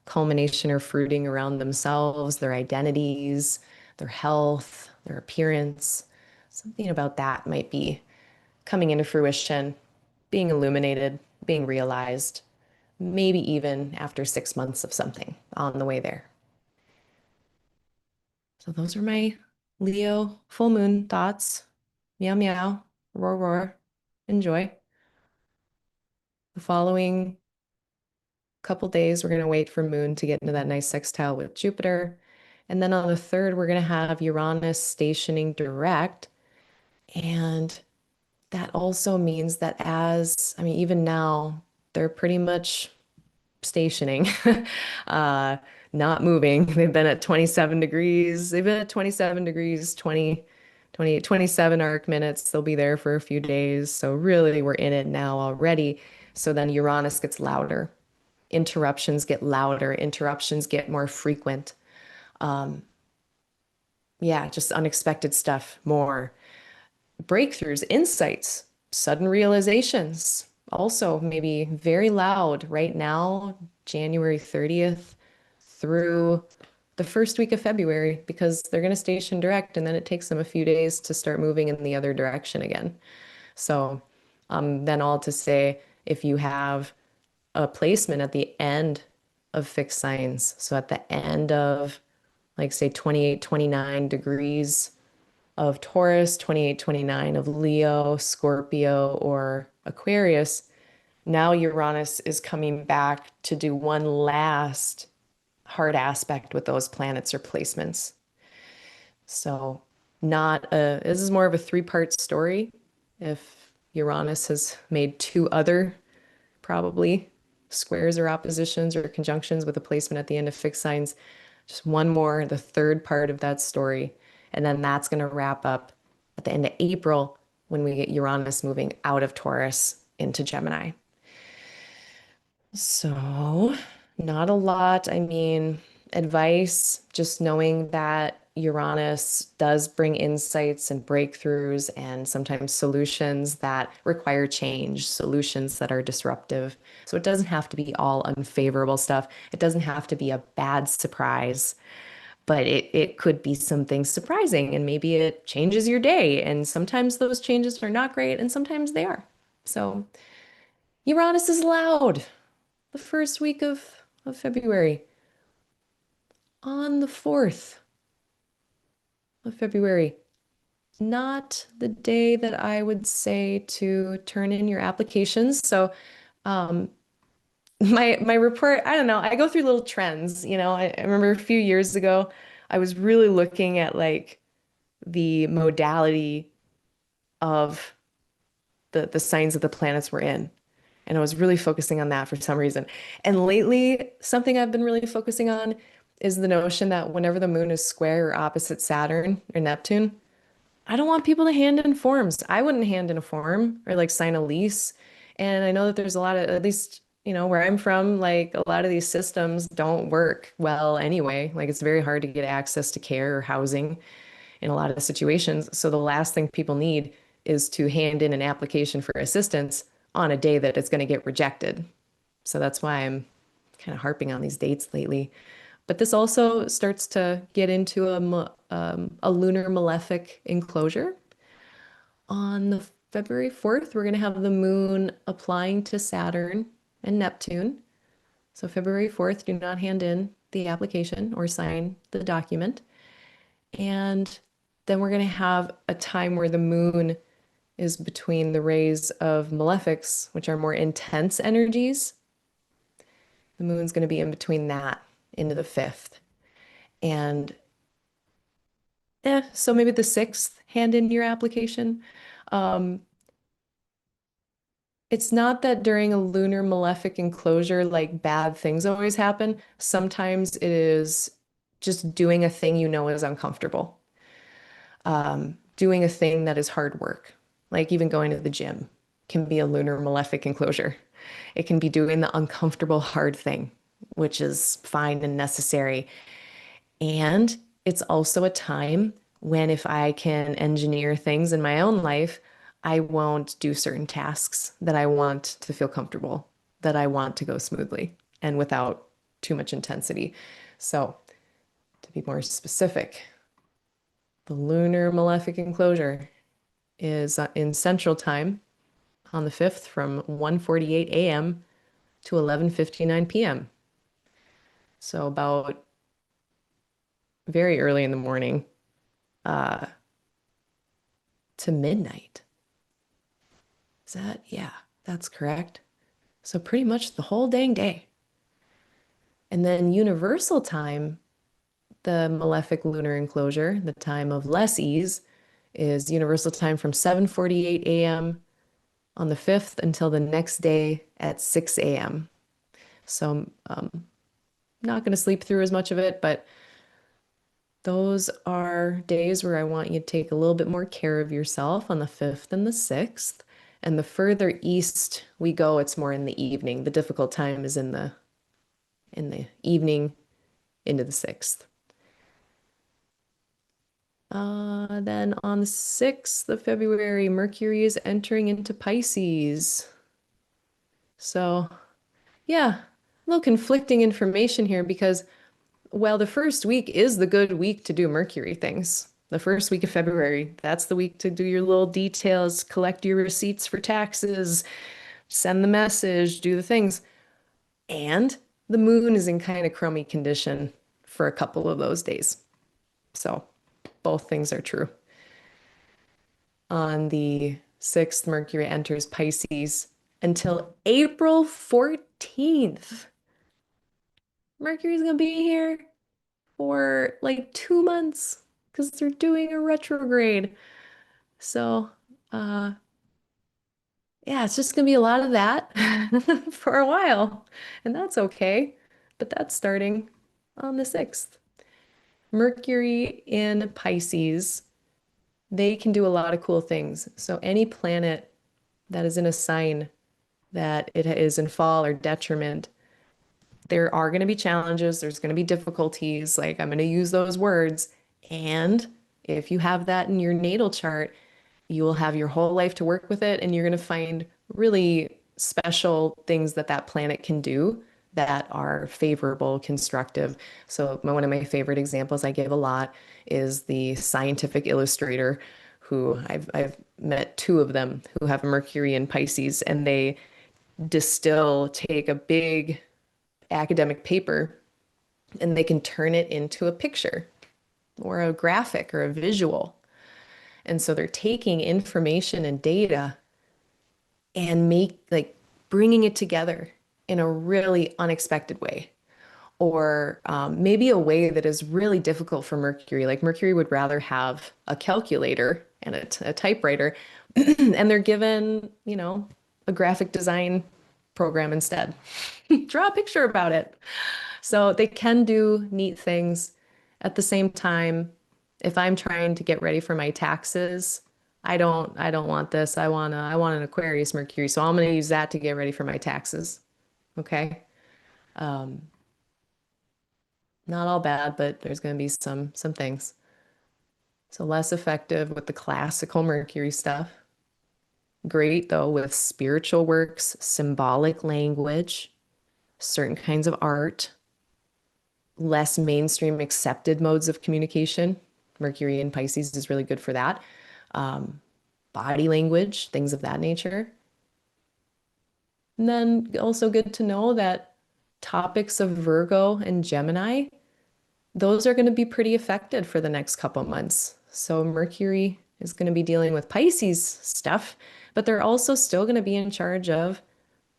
culmination or fruiting around themselves, their identities, their health, their appearance. Something about that might be coming into fruition, being illuminated, being realized, maybe even after 6 months of something on the way there. So those are my Leo full moon thoughts. Meow meow, roar roar, enjoy. The following couple days, we're going to wait for Moon to get into that nice sextile with Jupiter. And then on the third, we're going to have Uranus stationing direct. And that also means that I mean, even now, they're pretty much stationing, uh, not moving. They've been at 27 degrees. They've been at 27 degrees, 28, 27 arc minutes. They'll be there for a few days. So really, we're in it now already. So then Uranus gets louder. Interruptions get louder. Interruptions get more frequent. Yeah, just unexpected stuff more. breakthroughs, insights, sudden realizations. Also, maybe very loud right now, January 30th through the first week of February, because they're going to station direct and then it takes them a few days to start moving in the other direction again. So, then all to say, if you have a placement at the end of fixed signs, so at the end of, like, say, 28, 29 degrees of Taurus, 28, 29 of Leo, Scorpio, or Aquarius, now Uranus is coming back to do one last hard aspect with those planets or placements. So, not a, this is more of a three-part story. If Uranus has made two other probably squares or oppositions or conjunctions with a placement at the end of fixed signs, just one more, the third part of that story. And then that's going to wrap up at the end of April when we get Uranus moving out of Taurus into Gemini. So, not a lot. I mean, advice, just knowing that Uranus does bring insights and breakthroughs and sometimes solutions that require change, solutions that are disruptive. So, it doesn't have to be all unfavorable stuff. It doesn't have to be a bad surprise, but it could be something surprising and maybe it changes your day. And sometimes those changes are not great and sometimes they are. So, Uranus is loud the first week of February. On the 4th of February, not the day that I would say to turn in your applications. So, um, my report, I don't know, I go through little trends. I remember a few years ago, I was really looking at like the modality of the signs that the planets were in. And I was really focusing on that for some reason. And lately, something I've been really focusing on is the notion that whenever the moon is square or opposite Saturn or Neptune, I don't want people to hand in forms. I wouldn't hand in a form or like sign a lease. And I know that there's a lot of, at least, where I'm from, like a lot of these systems don't work well anyway. Like it's very hard to get access to care or housing in a lot of situations. So the last thing people need is to hand in an application for assistance on a day that it's going to get rejected. So that's why I'm kind of harping on these dates lately. But this also starts to get into a lunar malefic enclosure. On the February 4th, we're going to have the moon applying to Saturn and Neptune. So February 4th, do not hand in the application or sign the document. And then we're going to have a time where the moon is between the rays of malefics, which are more intense energies. The moon's going to be in between that into the 5th. And so maybe the 6th, hand in your application. Um, it's not that during a lunar malefic enclosure, like bad things always happen. Sometimes it is just doing a thing you know is uncomfortable. Doing a thing that is hard work, like even going to the gym, can be a lunar malefic enclosure. It can be doing the uncomfortable, hard thing, which is fine and necessary. And it's also a time when, if I can engineer things in my own life, I won't do certain tasks that I want to feel comfortable, that I want to go smoothly and without too much intensity. So, to be more specific, the lunar malefic enclosure is in Central Time on the 5th from 1:48 a.m. to 11:59 p.m. So about very early in the morning uh, to midnight. Is that? Yeah, that's correct. So pretty much the whole dang day. And then Universal Time, the malefic lunar enclosure, the time of less ease, is Universal Time from 7:48 a.m. on the 5th until the next day at 6 a.m. So not going to sleep through as much of it, but those are days where I want you to take a little bit more care of yourself on the 5th and the 6th. And the further east we go, it's more in the evening. The difficult time is in the evening into the 6th. Then on the 6th of February, Mercury is entering into Pisces. So, yeah, a little conflicting information here because, well, the first week is the good week to do Mercury things. The first week of February, that's the week to do your little details, collect your receipts for taxes, send the message, do the things. And the moon is in kind of crummy condition for a couple of those days. So both things are true. On the 6th, Mercury enters Pisces until April 14th. Mercury's gonna be here for like 2 months because they're doing a retrograde. So, uh, yeah, it's just gonna be a lot of that for a while, and that's okay. But that's starting on the 6th. Mercury in Pisces, they can do a lot of cool things. So any planet that is in a sign that it is in fall or detriment, there are going to be challenges, there's going to be difficulties, like I'm going to use those words. And if you have that in your natal chart, you will have your whole life to work with it, and you're going to find really special things that that planet can do that are favorable, constructive. So one of my favorite examples I give a lot is the scientific illustrator who I've met two of them who have Mercury in Pisces, and they take a big academic paper and they can turn it into a picture or a graphic or a visual. And so they're taking information and data and bringing it together in a really unexpected way, or maybe a way that is really difficult for Mercury. Like Mercury would rather have a calculator and a typewriter, and they're given, a graphic design program instead. Draw a picture about it. So they can do neat things. At the same time, if I'm trying to get ready for my taxes, I don't want this. I want an Aquarius Mercury, so I'm going to use that to get ready for my taxes. Okay? Um, Not all bad, but there's going to be some things. So less effective with the classical Mercury stuff. Great though with spiritual works, symbolic language, certain kinds of art, less mainstream accepted modes of communication. Mercury in Pisces is really good for that. Um, Body language, things of that nature. And then also good to know that topics of Virgo and Gemini, those are going to be pretty affected for the next couple months. So Mercury is going to be dealing with Pisces stuff, but they're also still going to be in charge of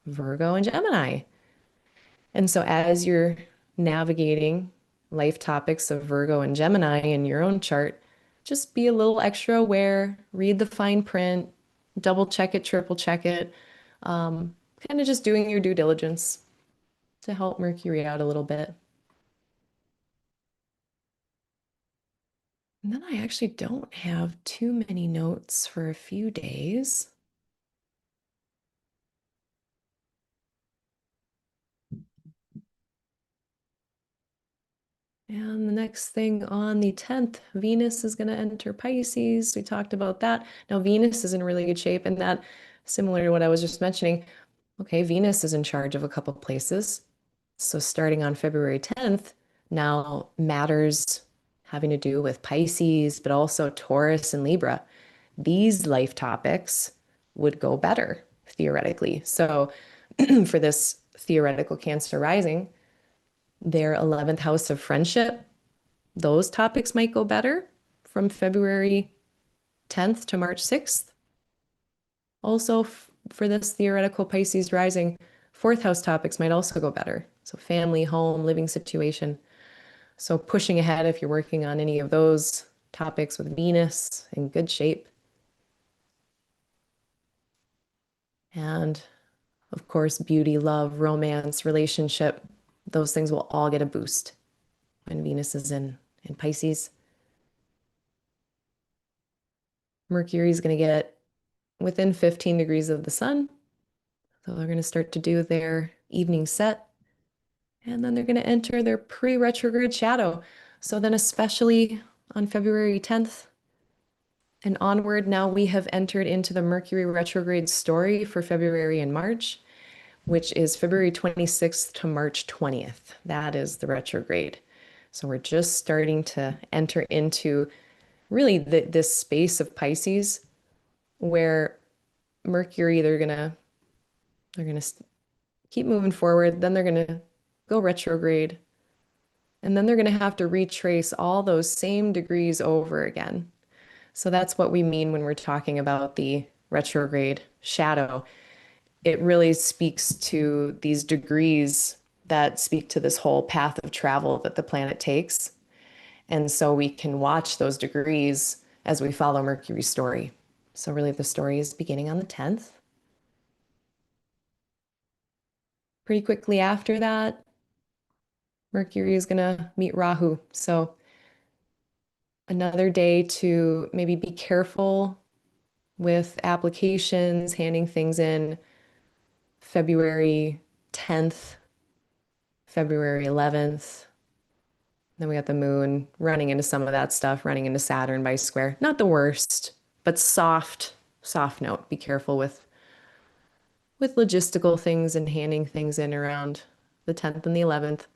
Virgo and Gemini. And so as you're navigating life topics of Virgo and Gemini in your own chart, just be a little extra aware, read the fine print, double check it, triple check it, um, kind of just doing your due diligence to help Mercury out a little bit. And then I actually don't have too many notes for a few days. And the next thing on the 10th, Venus is going to enter Pisces. We talked about that. Now, Venus is in really good shape, and that, similar to what I was just mentioning, okay, Venus is in charge of a couple places. So starting on February 10th, now matters having to do with Pisces, but also Taurus and Libra. These life topics would go better theoretically. So for this theoretical Cancer rising, their 11th house of friendship, those topics might go better from February 10th to March 6th. Also, for this theoretical Pisces rising, fourth house topics might also go better. So, family, home, living situation. So, pushing ahead if you're working on any of those topics with Venus in good shape. And of course, beauty, love, romance, relationship, those things will all get a boost when Venus is in Pisces. Mercury is going to get within 15 degrees of the sun. So they're going to start to do their evening set, and then they're going to enter their pre-retrograde shadow. So then especially on February 10th and onward. Now we have entered into the Mercury retrograde story for February and March, which is February 26th to March 20th. That is the retrograde. So we're just starting to enter into really this space of Pisces where Mercury, they're gonna keep moving forward, then they're gonna go retrograde, and then they're gonna have to retrace all those same degrees over again. So that's what we mean when we're talking about the retrograde shadow. It really speaks to these degrees that speak to this whole path of travel that the planet takes. And so we can watch those degrees as we follow Mercury's story. So really the story is beginning on the 10th. Pretty quickly after that, Mercury is going to meet Rahu. So another day to maybe be careful with applications, handing things in February 10th, February 11th. Then we got the moon running into some of that stuff, running into Saturn by square. Not the worst, but soft note. Be careful with logistical things and handing things in around the 10th and the 11th.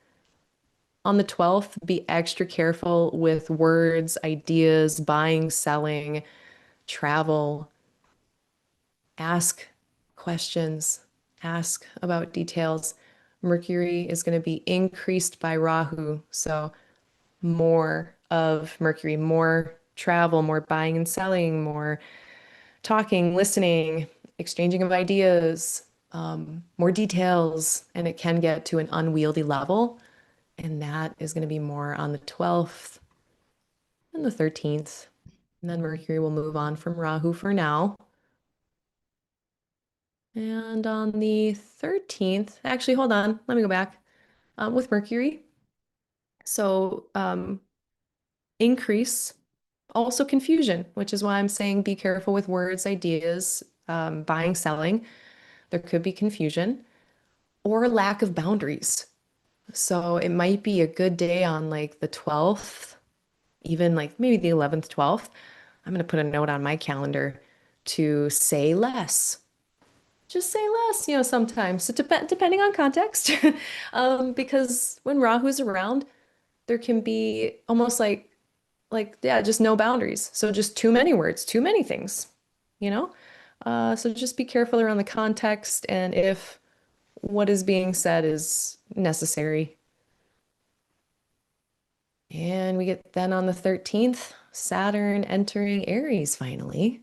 On the 12th, be extra careful with words, ideas, buying, selling, travel. Ask questions, ask about details. Mercury is going to be increased by Rahu. So more of Mercury, more travel, more buying and selling, more talking, listening, exchanging of ideas, more details, and it can get to an unwieldy level. And that is going to be more on the 12th and the 13th. And then Mercury will move on from Rahu for now. And on the 13th, actually, hold on, let me go back with Mercury. So increase, also confusion, which is why I'm saying be careful with words, ideas, buying, selling. There could be confusion or lack of boundaries. So it might be a good day on like the 12th, even like maybe the 11th, 12th. I'm going to put a note on my calendar to say less. Just say less, sometimes. Depending on context. Because when Rahu's around, there can be almost yeah, just no boundaries. So just too many words, too many things, you know? So just be careful around the context and if what is being said is necessary. And we get then on the 13th, Saturn entering Aries finally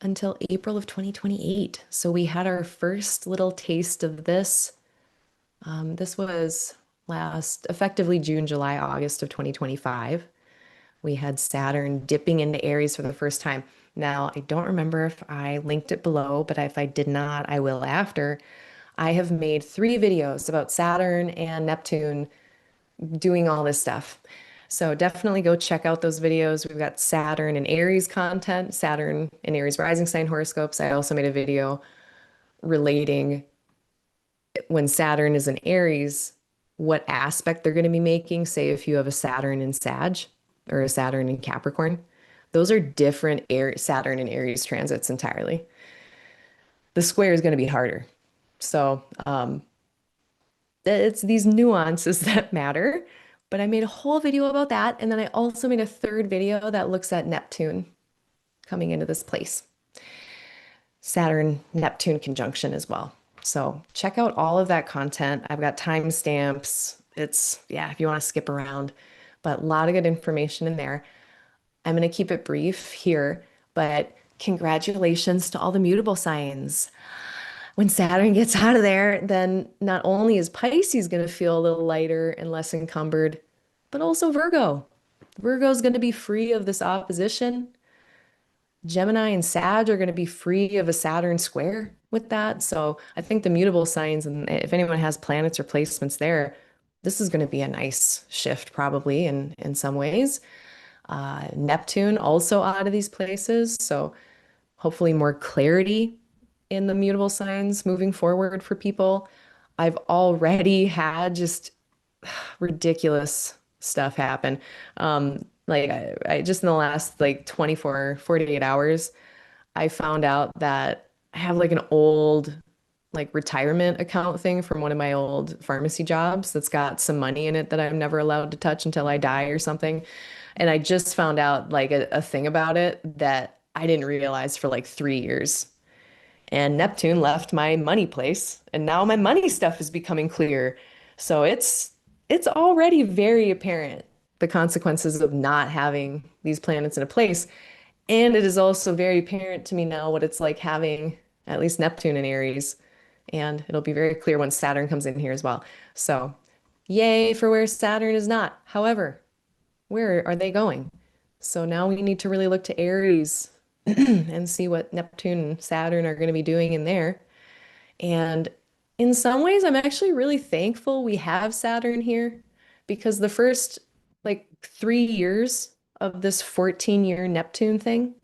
until April of 2028. So we had our first little taste of this. This was effectively June, July, August of 2025. We had Saturn dipping into Aries for the first time. Now, I don't remember if I linked it below, but if I did not, I will after. I have made 3 videos about Saturn and Neptune doing all this stuff. So definitely go check out those videos. We've got Saturn and Aries content, Saturn and Aries rising sign horoscopes. I also made a video relating when Saturn is in Aries, what aspect they're going to be making. Say if you have a Saturn in Sag or a Saturn in Capricorn, those are different Saturn and Aries transits entirely. The square is going to be harder. So it's these nuances that matter. But I made a whole video about that. And then I also made a third video that looks at Neptune coming into this place. Saturn Neptune conjunction as well. So check out all of that content. I've got timestamps. Yeah, if you want to skip around, but a lot of good information in there. I'm going to keep it brief here, but congratulations to all the mutable signs. When Saturn gets out of there, then not only is Pisces going to feel a little lighter and less encumbered, but also Virgo. Virgo is going to be free of this opposition. Gemini and Sag are going to be free of a Saturn square with that. So I think the mutable signs, and if anyone has planets or placements there, this is going to be a nice shift probably in some ways. Neptune also out of these places. So hopefully more clarity in the mutable signs moving forward for people. I've already had just ridiculous stuff happen. Like I just in the last like 24, 48 hours, I found out that I have like an old like retirement account thing from one of my old pharmacy jobs that's got some money in it that I'm never allowed to touch until I die or something. And I just found out like a thing about it that I didn't realize for like 3 years. And Neptune left my money place, and now my money stuff is becoming clear. So it's already very apparent the consequences of not having these planets in a place. And it is also very apparent to me now what it's like having at least Neptune in Aries. And it'll be very clear when Saturn comes in here as well. So, yay for where Saturn is not. However, where are they going? So now we need to really look to Aries and see what Neptune and Saturn are going to be doing in there. And in some ways, I'm actually really thankful we have Saturn here because the first like 3 years of this 14-year Neptune thing,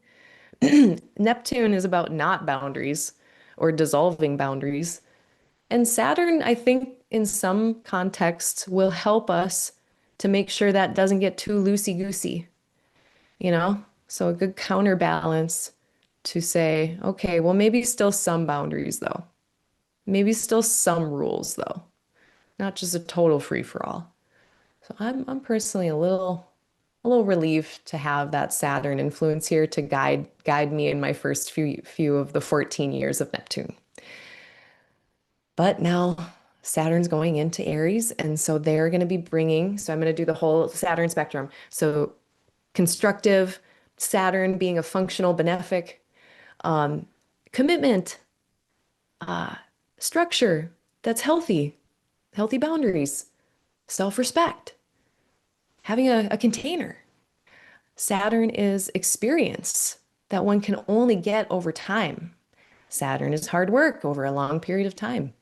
Neptune is about not boundaries or dissolving boundaries. And Saturn, I think, in some contexts, will help us to make sure that doesn't get too loosey-goosey, you know? So a good counterbalance to say, okay, well, maybe still some boundaries though. Maybe still some rules though, not just a total free-for-all. So I'm personally a little relieved to have that Saturn influence here to guide me in my first few of the 14 years of Neptune. But now Saturn's going into Aries, and so they're going to be bringing, so I'm going to do the whole Saturn spectrum. So constructive, Saturn being a functional benefic, um, commitment, structure that's healthy, healthy boundaries, self-respect, having a container. Saturn is experience that one can only get over time. Saturn is hard work over a long period of time.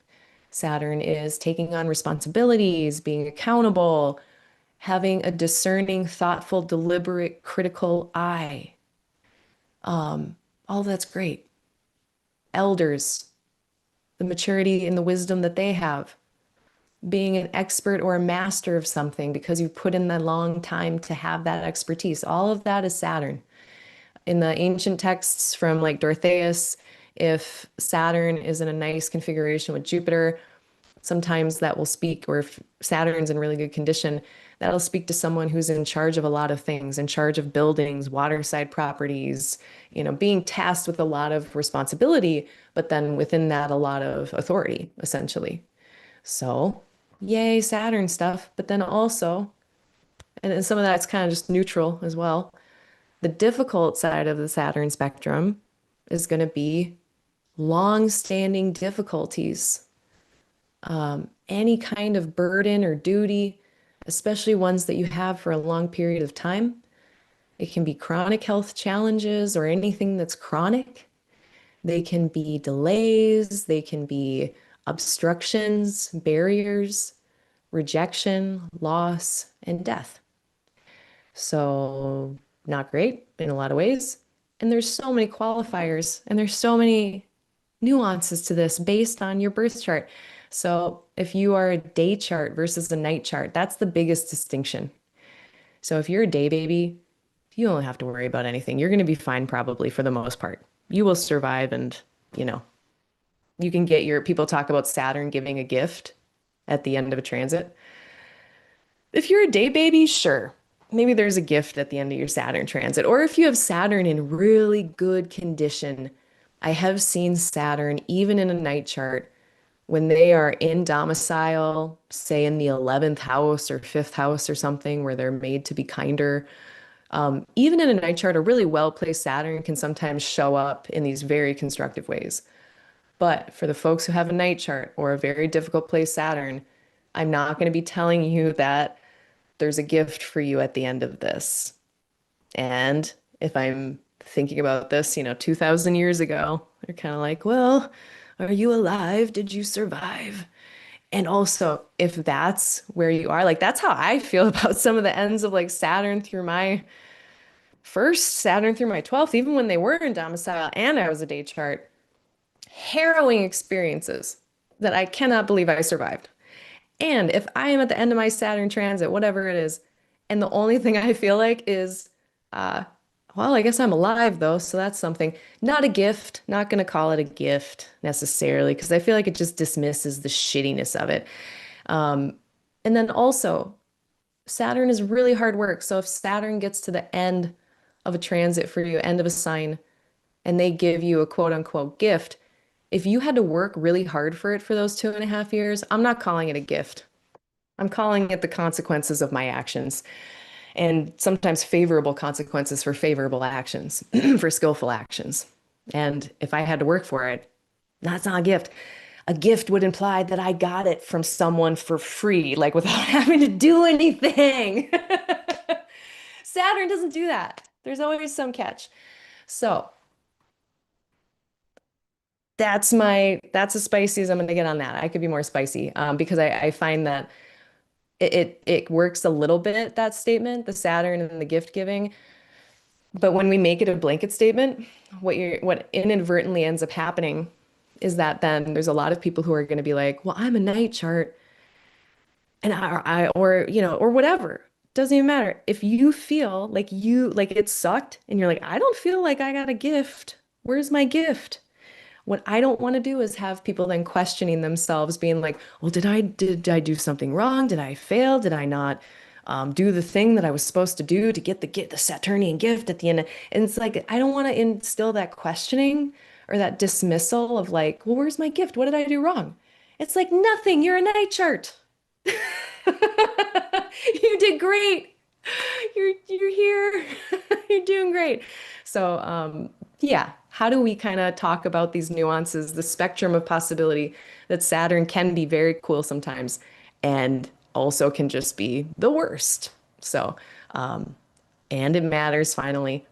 Saturn is taking on responsibilities, being accountable, having a discerning, thoughtful, deliberate, critical eye. All that's great. Elders, the maturity and the wisdom that they have, being an expert or a master of something because you put in the long time to have that expertise. All of that is Saturn. In the ancient texts from like Dorotheus, if Saturn is in a nice configuration with Jupiter, sometimes that will speak, or if Saturn's in really good condition, that'll speak to someone who's in charge of a lot of things, in charge of buildings, waterside properties, being tasked with a lot of responsibility, but then within that, a lot of authority, essentially. So, yay, Saturn stuff. But then also, and then some of that's kind of just neutral as well. The difficult side of the Saturn spectrum is going to be long-standing difficulties, any kind of burden or duty, especially ones that you have for a long period of time. It can be chronic health challenges or anything that's chronic. They can be delays, they can be obstructions, barriers, rejection, loss, and death. So, not great in a lot of ways. And there's so many qualifiers and there's so many nuances to this based on your birth chart. So, if you are a day chart versus a night chart, that's the biggest distinction. So, if you're a day baby, you don't have to worry about anything. You're going to be fine probably for the most part. You will survive and, you know, you can get your people talk about Saturn giving a gift at the end of a transit. If you're a day baby, sure. Maybe there's a gift at the end of your Saturn transit. Or if you have Saturn in really good condition, I have seen Saturn, even in a night chart, when they are in domicile, say in the 11th house or 5th house or something, where they're made to be kinder. Even in a night chart, a really well-placed Saturn can sometimes show up in these very constructive ways. But for the folks who have a night chart or a very difficult place Saturn, I'm not going to be telling you that there's a gift for you at the end of this. And if I'm thinking about this, 2000 years ago, they're kind of like, well, are you alive? Did you survive? And also, if that's where you are, like that's how I feel about some of the ends of like Saturn through my first, Saturn through my 12th, even when they were in domicile and I was a day chart, harrowing experiences that I cannot believe I survived. And if I am at the end of my Saturn transit, whatever it is, And the only thing I feel like is, uh, well, I guess I'm alive though, so that's something. Not a gift. Not gonna call it a gift necessarily, because I feel like it just dismisses the shittiness of it. Um, and then also, Saturn is really hard work. So if Saturn gets to the end of a transit for you, end of a sign, and they give you a quote unquote gift, if you had to work really hard for it for those 2.5 years, I'm not calling it a gift. I'm calling it the consequences of my actions, and sometimes favorable consequences for favorable actions, for skillful actions. And if I had to work for it, that's not a gift. A gift would imply that I got it from someone for free, like without having to do anything. Saturn doesn't do that. There's always some catch. So that's as spicy as I'm gonna get on that. I could be more spicy, because I find that it works a little bit, that statement, the Saturn and the gift giving. But when we make it a blanket statement, what inadvertently ends up happening is that then there's a lot of people who are going to be like, well, I'm a night chart, and or or whatever. Doesn't even matter. If you feel like it sucked and you're like, I don't feel like I got a gift. Where's my gift? What I don't want to do is have people then questioning themselves, being like, well, did I do something wrong? Did I fail? Did I not do the thing that I was supposed to do to get the Saturnian gift at the end? And it's like, I don't want to instill that questioning or that dismissal of like, well, where's my gift? What did I do wrong? It's like nothing. You're a night chart. You did great. You're here. You're doing great. So, yeah, how do we kind of talk about these nuances, the spectrum of possibility that Saturn can be very cool sometimes and also can just be the worst. So, and it matters finally.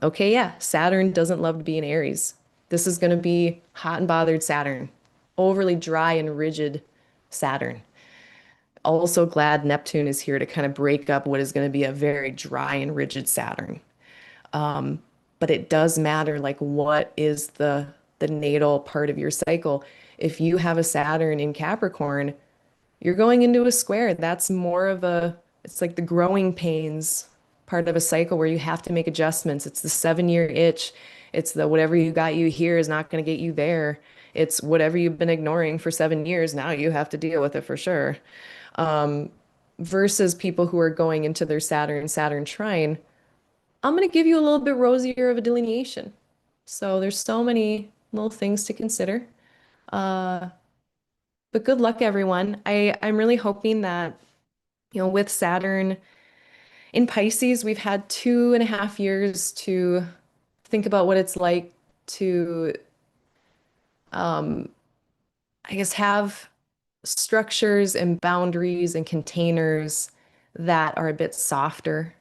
Okay, yeah, Saturn doesn't love to be in Aries. This is going to be hot and bothered Saturn, overly dry and rigid Saturn. Also glad Neptune is here to kind of break up what is going to be a very dry and rigid Saturn. But it does matter, like, what is the natal part of your cycle. If you have a Saturn in Capricorn, you're going into a square. That's more of it's like the growing pains part of a cycle where you have to make adjustments. It's the 7 year itch. It's the whatever you got you here is not going to get you there. It's whatever you've been ignoring for 7 years. Now you have to deal with it for sure. Versus people who are going into their Saturn trine, I'm going to give you a little bit rosier of a delineation. So there's so many little things to consider. But good luck, everyone. I'm really hoping that, with Saturn in Pisces, we've had 2.5 years to think about what it's like to, I guess, have structures and boundaries and containers that are a bit softer.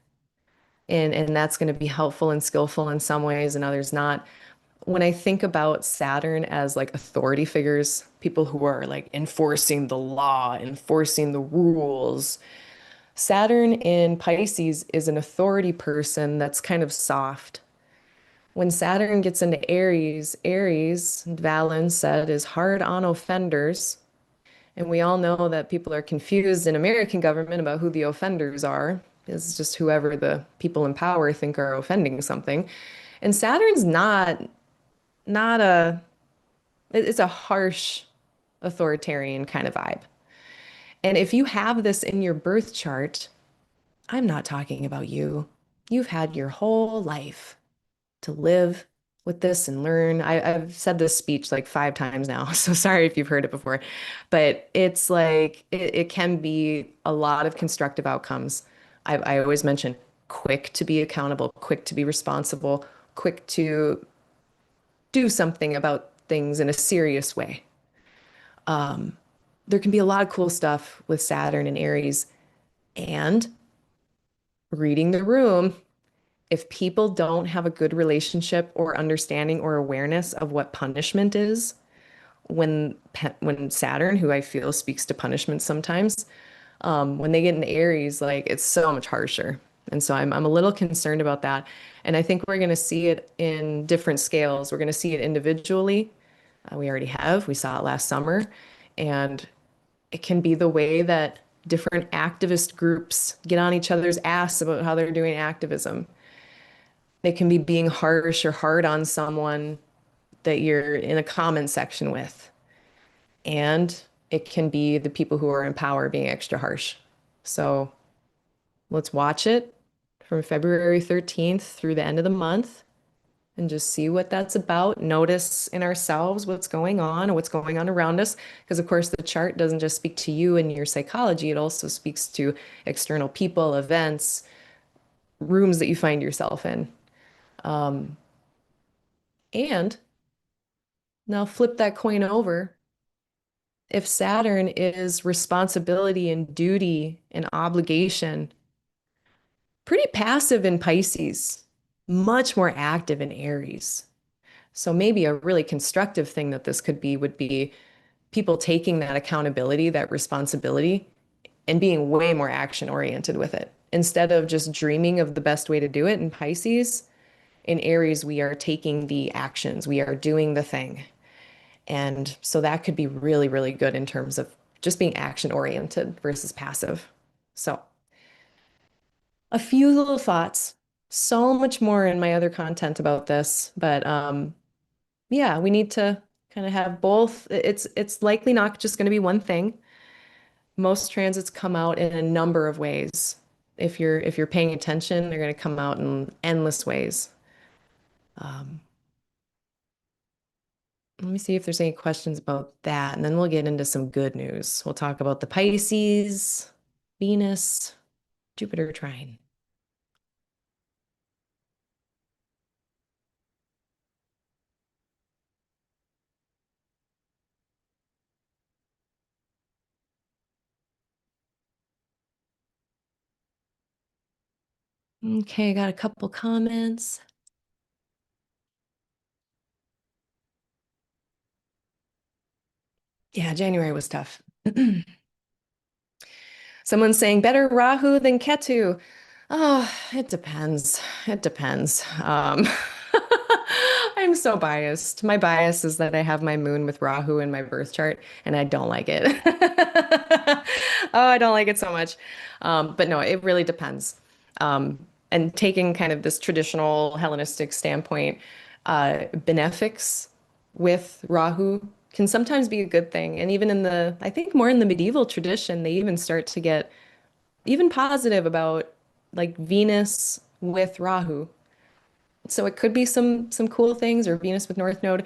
And that's going to be helpful and skillful in some ways and others not. When I think about Saturn as like authority figures, people who are like enforcing the law, enforcing the rules, Saturn in Pisces is an authority person that's kind of soft. When Saturn gets into Aries, Valen said, is hard on offenders. And we all know that people are confused in American government about who the offenders are. It's just whoever the people in power think are offending something. And Saturn's not a it's a harsh authoritarian kind of vibe. And if you have this in your birth chart, I'm not talking about you. You've had your whole life to live with this and learn. I've said this speech like 5 times now, so sorry if you've heard it before. But it's like it can be a lot of constructive outcomes. I always mention quick to be accountable, quick to be responsible, quick to do something about things in a serious way. There can be a lot of cool stuff with Saturn and Aries. And reading the room, if people don't have a good relationship or understanding or awareness of what punishment is, when Saturn, who I feel speaks to punishment sometimes, when they get into Aries, like it's so much harsher. And so I'm a little concerned about that. And I think we're going to see it in different scales. We're going to see it individually. We already have. We saw it last summer. And it can be the way that different activist groups get on each other's ass about how they're doing activism. They can be being harsh or hard on someone that you're in a comment section with. And it can be the people who are in power being extra harsh. So let's watch it from February 13th through the end of the month and just see what that's about. Notice in ourselves what's going on and what's going on around us. Because, of course, the chart doesn't just speak to you and your psychology, it also speaks to external people, events, rooms that you find yourself in. And now flip that coin over. If Saturn is responsibility and duty and obligation, pretty passive in Pisces, much more active in Aries. So maybe a really constructive thing that this could be would be people taking that accountability, that responsibility, and being way more action oriented with it. Instead of just dreaming of the best way to do it in Pisces, in Aries, we are taking the actions, we are doing the thing. And so that could be really, really good in terms of just being action oriented versus passive. So a few little thoughts, so much more in my other content about this, but yeah, we need to kind of have both. It's likely not just going to be one thing. Most transits come out in a number of ways. If you're paying attention, they're going to come out in endless ways. Um, Let me see if there's any questions about that, and then we'll get into some good news. We'll talk about the Pisces, Venus, Jupiter trine. Okay, got a couple comments. Yeah, January was tough. Someone's saying better Rahu than Ketu. Oh, it depends. It depends. I'm so biased. My bias is that I have my moon with Rahu in my birth chart, and I don't like it. Oh, I don't like it so much. But no, it really depends. And taking kind of this traditional Hellenistic standpoint, benefics with Rahu can sometimes be a good thing. And even in the, I think more in the medieval tradition, they even start to get even positive about like Venus with Rahu. So it could be some cool things, or Venus with North Node,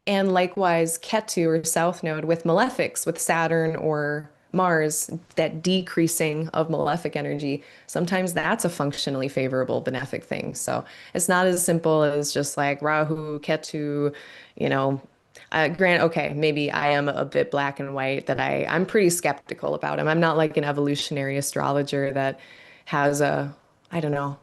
and likewise Ketu or South Node with malefics with Saturn or Mars, that decreasing of malefic energy. Sometimes that's a functionally favorable benefic thing. So it's not as simple as just like Rahu, Ketu, you know. Okay, maybe I am a bit black and white that I'm pretty skeptical about him. I'm not like an evolutionary astrologer that has a, I don't know,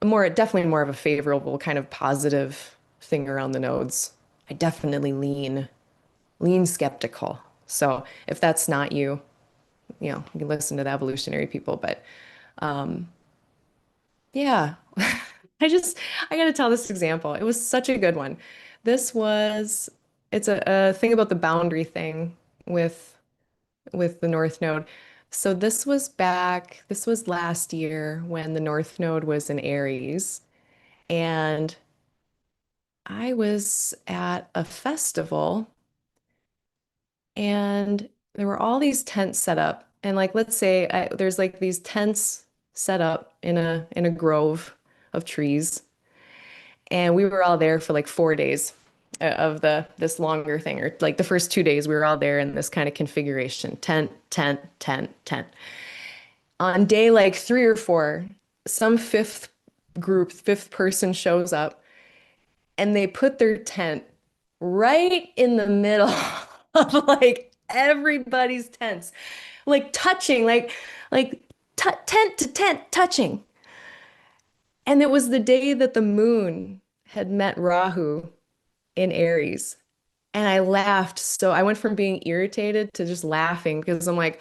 definitely more of a favorable kind of positive thing around the nodes. I definitely lean skeptical. So if that's not you, you can listen to the evolutionary people. But yeah, I got to tell this example. It was such a good one. This was, it's a thing about the boundary thing with with the North Node. So this was last year when the North Node was in Aries, and I was at a festival and there were all these tents set up. And like let's say there's like these tents set up in a grove of trees. And we were all there for like 4 days of the this longer thing, or like the first 2 days we were all there in this kind of configuration, tent, tent, tent, tent. On day like 3 or 4, some fifth person shows up and they put their tent right in the middle of like everybody's tents, like touching, like tent to tent touching. And it was the day that the moon had met Rahu in Aries. And I laughed. So I went from being irritated to just laughing because I'm like,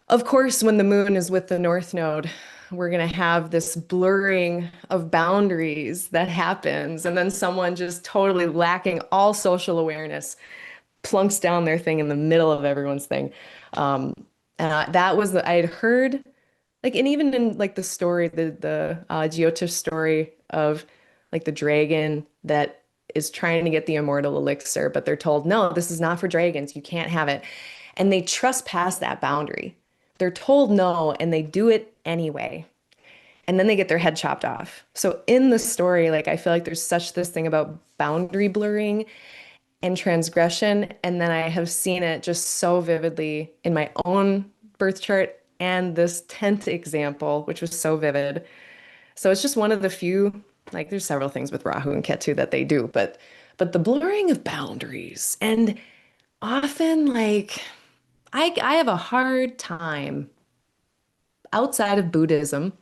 of course, when the moon is with the North Node, we're going to have this blurring of boundaries that happens. And then someone just totally lacking all social awareness plunks down their thing in the middle of everyone's thing. That was I had heard like, and even in like the story, the Geotish story of like the dragon that is trying to get the immortal elixir, but they're told, no, this is not for dragons. You can't have it. And they trespass that boundary. They're told no, and they do it anyway. And then they get their head chopped off. So in the story, like I feel like there's such this thing about boundary blurring and transgression. And then I have seen it just so vividly in my own birth chart and this 10th example, which was so vivid. So it's just one of the few, like there's several things with Rahu and Ketu that they do, but the blurring of boundaries and often like I have a hard time outside of Buddhism,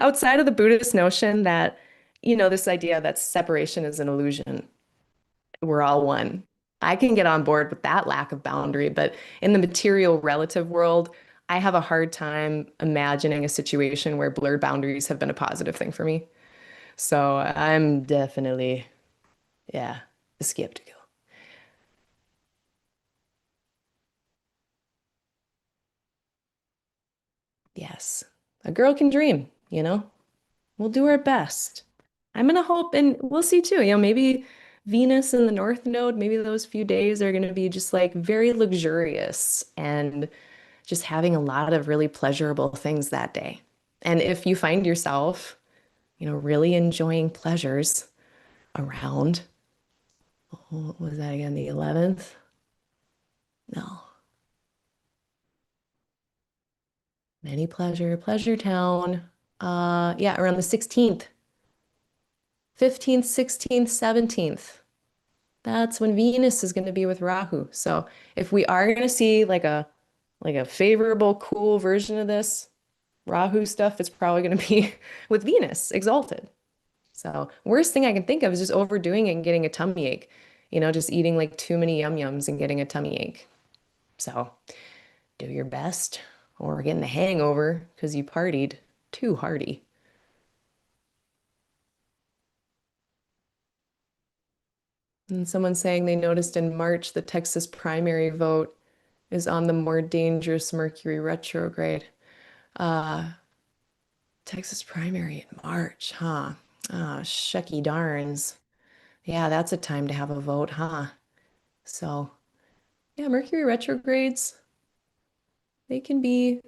outside of the Buddhist notion that, this idea that separation is an illusion. We're all one. I can get on board with that lack of boundary, but in the material relative world, I have a hard time imagining a situation where blurred boundaries have been a positive thing for me. So I'm definitely, yeah, skeptical. Yes, a girl can dream. We'll do our best. I'm gonna hope, and we'll see too. Maybe Venus in the North Node, maybe those few days are gonna be just like very luxurious and just having a lot of really pleasurable things that day. And if you find yourself, really enjoying pleasures around, what was that again, the 11th? No, many pleasure, pleasure town. Yeah, around the 16th, 15th, 16th, 17th. That's when Venus is going to be with Rahu. So if we are going to see like a favorable, cool version of this Rahu stuff, it's probably going to be with Venus exalted. So worst thing I can think of is just overdoing it and getting a tummy ache. Just eating like too many yum yums and getting a tummy ache. So do your best or getting a hangover because you partied too hardy. And someone saying they noticed in March the Texas primary vote is on the more dangerous Mercury retrograde. Uh, Texas primary in March, huh? Ah, shucky darns. Yeah, that's a time to have a vote, huh? So, yeah, Mercury retrogrades, they can be,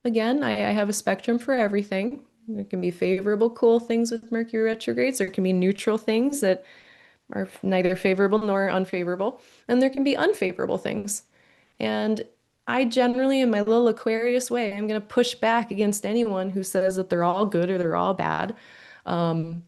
again, I have a spectrum for everything. There can be favorable, cool things with Mercury retrogrades. There can be neutral things that are neither favorable nor unfavorable. And there can be unfavorable things. And I generally, in my little Aquarius way, I'm going to push back against anyone who says that they're all good or they're all bad. Um,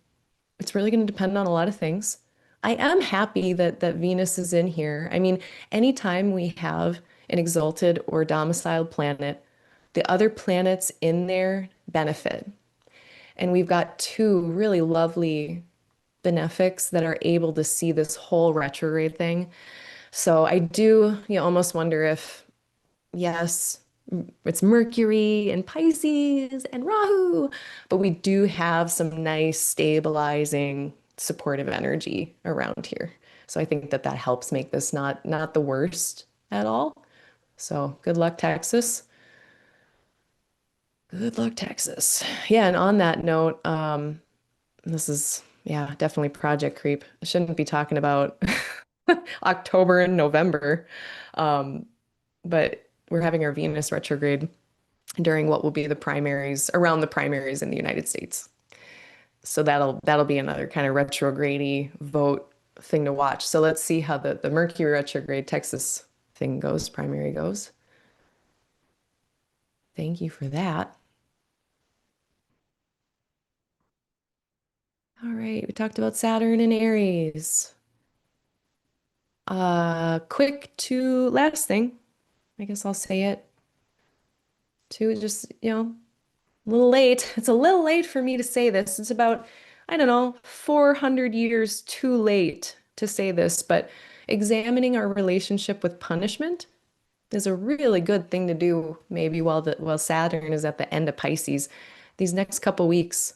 it's really going to depend on a lot of things. I am happy that Venus is in here. I mean, anytime we have an exalted or domiciled planet, the other planets in there benefit. And we've got two really lovely benefics that are able to see this whole retrograde thing. So I do, almost wonder if yes, it's Mercury and Pisces and Rahu, but we do have some nice stabilizing supportive energy around here. So I think that helps make this not the worst at all. So good luck, Texas. Good luck, Texas. Yeah, and on that note, this is yeah, definitely project creep. I shouldn't be talking about October and November. Um, but we're having our Venus retrograde during what will be the primaries, around the primaries in the United States. So that'll be another kind of retrograde vote thing to watch. So let's see how the Mercury retrograde Texas thing goes, primary goes. Thank you for that. All right, we talked about Saturn and Aries. Quick to last thing, I guess I'll say it. To just, a little late. It's a little late for me to say this. It's about, I don't know, 400 years too late to say this, but examining our relationship with punishment is a really good thing to do maybe while Saturn is at the end of Pisces. These next couple weeks,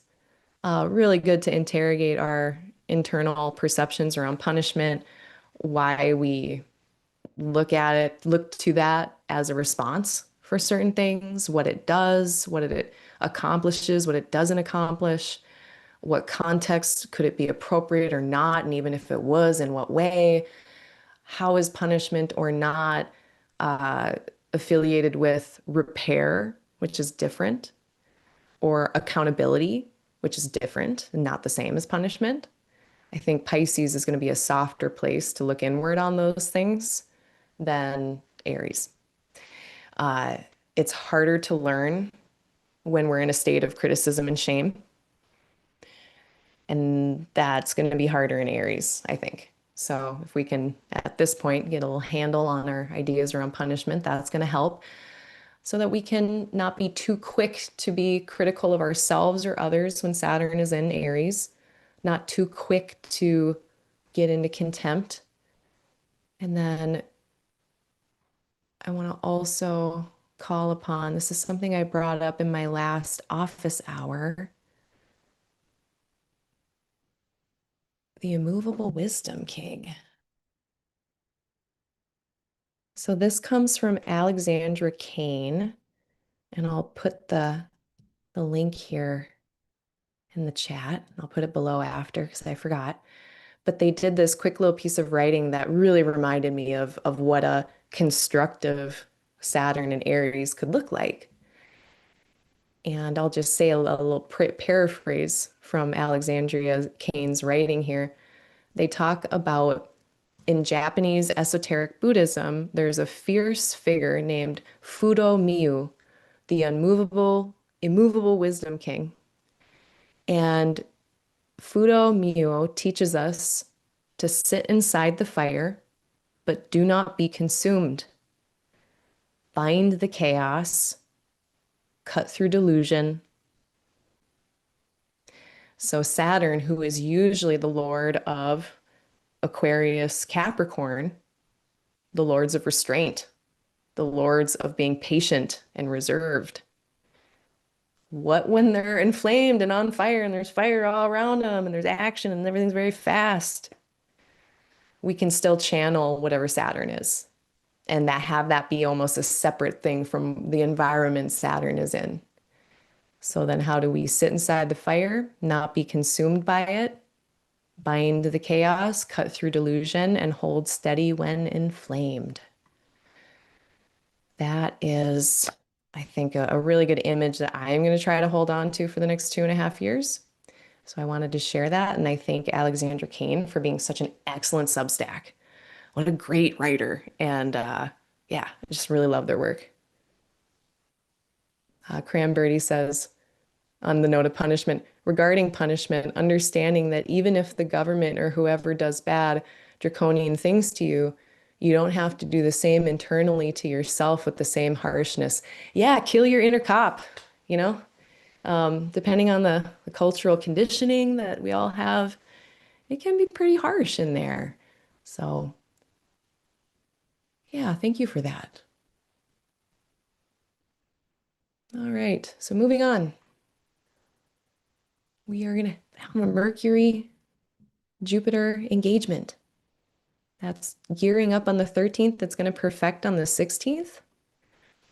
really good to interrogate our internal perceptions around punishment, why we look to that as a response for certain things, what it does, what it accomplishes, what it doesn't accomplish, what context could it be appropriate or not, and even if it was, in what way, how is punishment or not uh, affiliated with repair, which is different, or accountability, which is different and not the same as punishment. I think Pisces is going to be a softer place to look inward on those things than Aries. Uh, it's harder to learn when we're in a state of criticism and shame. And that's going to be harder in Aries, I think. So if we can, at this point, get a little handle on our ideas around punishment, that's going to help so that we can not be too quick to be critical of ourselves or others when Saturn is in Aries, not too quick to get into contempt. And then I want to also call upon, this is something I brought up in my last office hour, the immovable wisdom king. So this comes from Alexandra Kane, and I'll put the link here in the chat. I'll put it below after because I forgot. But they did this quick little piece of writing that really reminded me of what a constructive Saturn and Aries could look like. And I'll just say a little paraphrase from Alexandria Kane's writing here. They talk about in Japanese esoteric Buddhism, there's a fierce figure named Fudo Miyu, the immovable wisdom king. And Fudo Miyu teaches us to sit inside the fire, but do not be consumed. Bind the chaos, cut through delusion. So Saturn, who is usually the lord of Aquarius Capricorn, the lords of restraint, the lords of being patient and reserved. What when they're inflamed and on fire and there's fire all around them and there's action and everything's very fast? We can still channel whatever Saturn is and that have that be almost a separate thing from the environment Saturn is in. So then how do we sit inside the fire, not be consumed by it, bind the chaos, cut through delusion, and hold steady when inflamed? That is, I think, a really good image that I'm going to try to hold on to for the next 2.5 years. So I wanted to share that. And I thank Alexandra Kane for being such an excellent Substack. What a great writer. And yeah, I just really love their work. Cranberry says, on the note of punishment, regarding punishment, understanding that even if the government or whoever does bad, draconian things to you, you don't have to do the same internally to yourself with the same harshness. Yeah, kill your inner cop, you know? Depending on the cultural conditioning that we all have, it can be pretty harsh in there. So, yeah, thank you for that. All right, so moving on. We are going to have a Mercury Jupiter engagement. That's gearing up on the 13th. That's going to perfect on the 16th.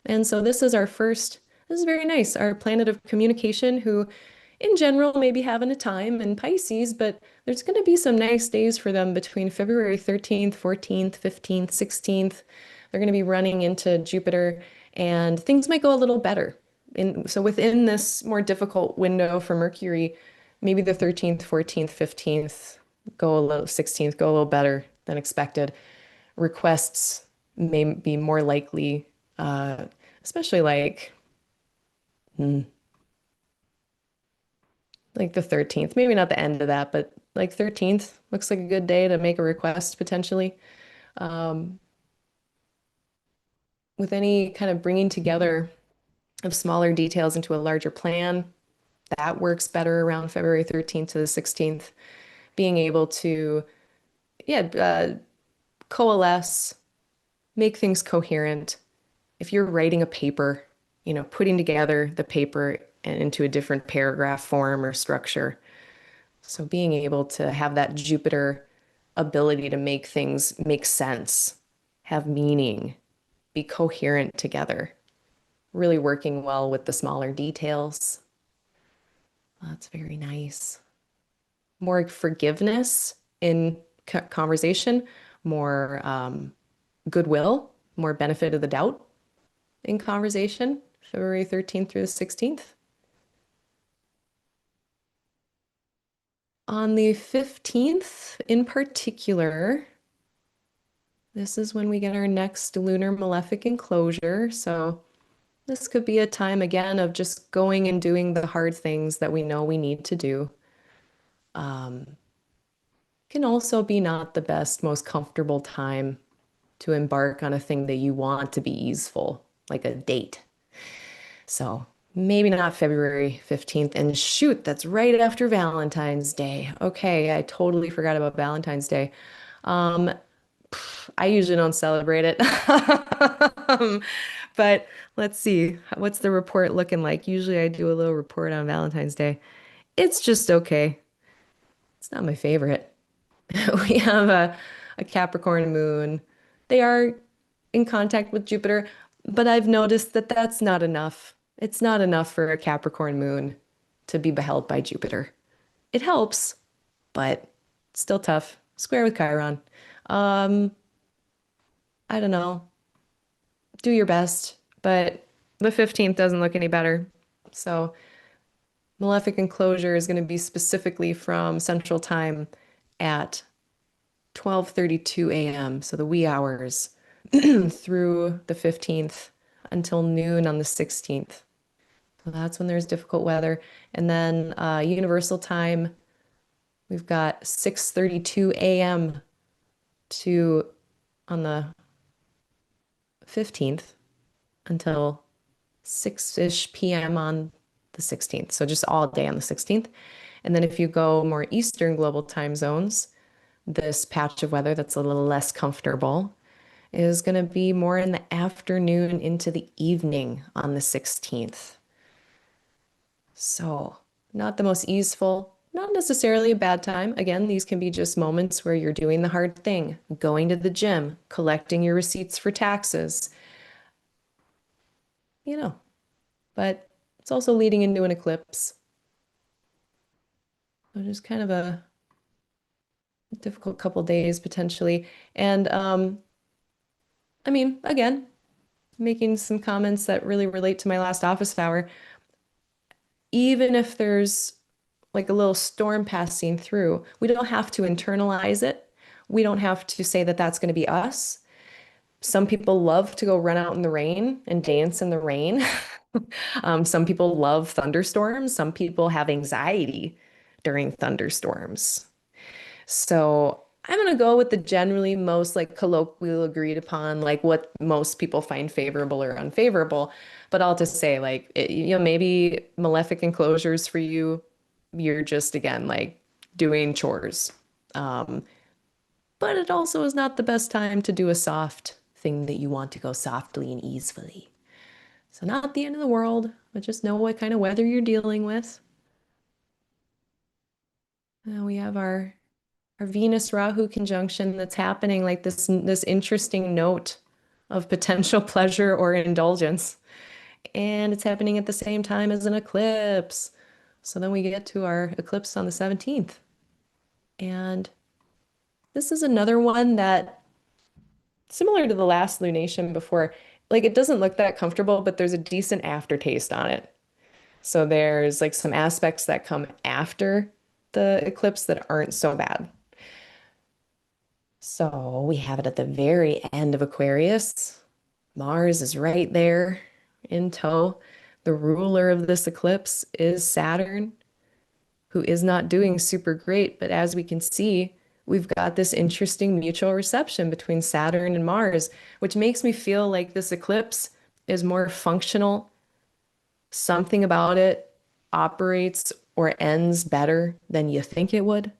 And so this is our first, this is very nice, our planet of communication who in general may be having a time in Pisces, but there's going to be some nice days for them between February 13th, 14th, 15th, 16th. They're going to be running into Jupiter and things might go a little better. So within this more difficult window for Mercury, maybe the 13th, 14th, 15th, go a little, 16th, go a little better than expected. Requests may be more likely, especially like the 13th, maybe not the end of that, but like 13th looks like a good day to make a request potentially. Um, with any kind of bringing together of smaller details into a larger plan, that works better around February 13th to the 16th. Being able to, yeah, coalesce, make things coherent. If you're writing a paper, you know, putting together the paper into a different paragraph form or structure. So being able to have that Jupiter ability to make things make sense, have meaning, be coherent together, really working well with the smaller details. That's very nice. More forgiveness in conversation, more goodwill, more benefit of the doubt in conversation, February 13th through the 16th. On the 15th, in particular, this is when we get our next lunar malefic enclosure. So this could be a time again of just going and doing the hard things that we know we need to do. Can also be not the best, most comfortable time to embark on a thing that you want to be easeful, like a date. So maybe not February 15th. And shoot, that's right after Valentine's Day. Okay, I totally forgot about Valentine's Day. Um, I usually don't celebrate it. But let's see. What's the report looking like? Usually I do a little report on Valentine's Day. It's just okay. It's not my favorite. We have a Capricorn moon. They are in contact with Jupiter, but I've noticed that that's not enough. It's not enough for a Capricorn moon to be beheld by Jupiter. It helps, but still tough. Square with Chiron. Um, I don't know. Do your best, but the 15th doesn't look any better. So, Malefic Enclosure is going to be specifically from Central Time at 12:32 a.m., so the wee hours, through the 15th until noon on the 16th. So that's when there's difficult weather. And then Universal Time, we've got 6:32 a.m. to on the 15th until 6-ish p.m. on the 16th. So just all day on the 16th. And then if you go more Eastern global time zones, this patch of weather that's a little less comfortable is going to be more in the afternoon into the evening on the 16th. So, not the most easeful, not necessarily a bad time. Again, these can be just moments where you're doing the hard thing, going to the gym, collecting your receipts for taxes, you know, but it's also leading into an eclipse. So, just kind of a difficult couple days potentially. And I mean, again, making some comments that really relate to my last office hour. Even if there's like a little storm passing through, we don't have to internalize it. We don't have to say that that's going to be us. Some people love to go run out in the rain and dance in the rain. Some people love thunderstorms. Some people have anxiety during thunderstorms. So I'm gonna go with the generally most like colloquial agreed upon, like what most people find favorable or unfavorable. But I'll just say like maybe malefic enclosures for you, you're just again like doing chores. Um, but it also is not the best time to do a soft thing that you want to go softly and easily. So not the end of the world, but just know what kind of weather you're dealing with. We have our Venus Rahu conjunction that's happening, like this interesting note of potential pleasure or indulgence. And it's happening at the same time as an eclipse. So then we get to our eclipse on the 17th. And this is another one that, similar to the last lunation before, like it doesn't look that comfortable, but there's a decent aftertaste on it. So there's like some aspects that come after the eclipse that aren't so bad. So we have it at the very end of Aquarius. Mars is right there in tow. The ruler of this eclipse is Saturn, who is not doing super great. But as we can see, we've got this interesting mutual reception between Saturn and Mars, which makes me feel like this eclipse is more functional. Something about it operates or ends better than you think it would.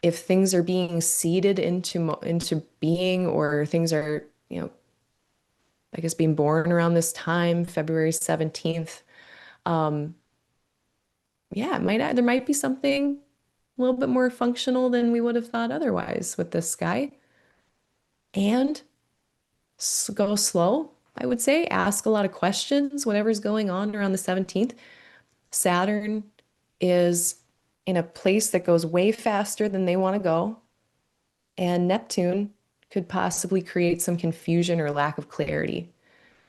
If things are being seeded into being, or things are, I guess being born around this time, February 17th, yeah, there might be something a little bit more functional than we would have thought otherwise with this guy. And go slow, I would say. Ask a lot of questions, whatever's going on around the 17th. Saturn is in a place that goes way faster than they want to go, and Neptune could possibly create some confusion or lack of clarity.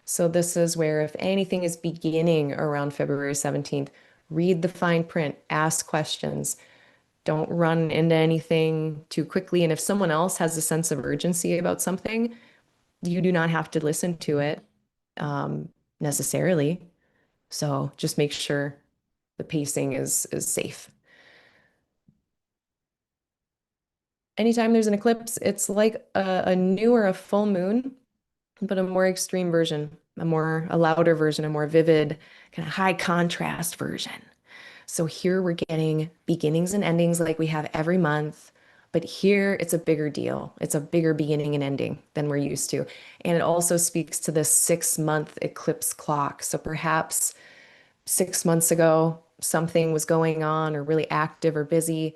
So, this is where if anything is beginning around February 17th, read the fine print, ask questions, don't run into anything too quickly. And if someone else has a sense of urgency about something, you do not have to listen to it um, necessarily. So just make sure the pacing is safe. Anytime there's an eclipse, it's like a new or a full moon, but a more extreme version, a louder version, a more vivid, kind of high contrast version. So here we're getting beginnings and endings like we have every month, but here it's a bigger deal. It's a bigger beginning and ending than we're used to. And it also speaks to the 6 month eclipse clock. So perhaps 6 months ago, something was going on or really active or busy,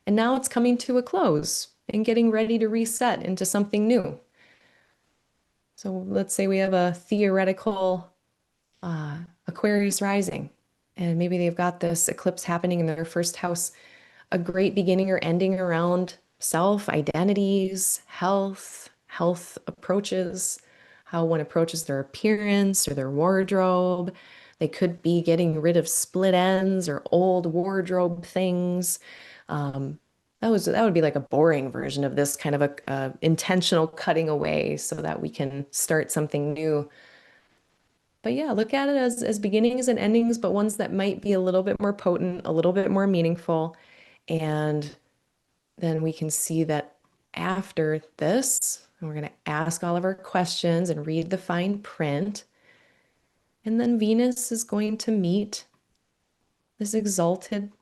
and now it's coming to a close and getting ready to reset into something new. So let's say we have a theoretical uh, Aquarius rising, and maybe they've got this eclipse happening in their first house, a great beginning or ending around self, identities, health approaches, how one approaches their appearance or their wardrobe. They could be getting rid of split ends or old wardrobe things. Um, that would be like a boring version of this kind of a intentional cutting away so that we can start something new. But yeah, look at it as beginnings and endings, but ones that might be a little bit more potent, a little bit more meaningful. And then we can see that after this, we're going to ask all of our questions and read the fine print. And then Venus is going to meet this exalted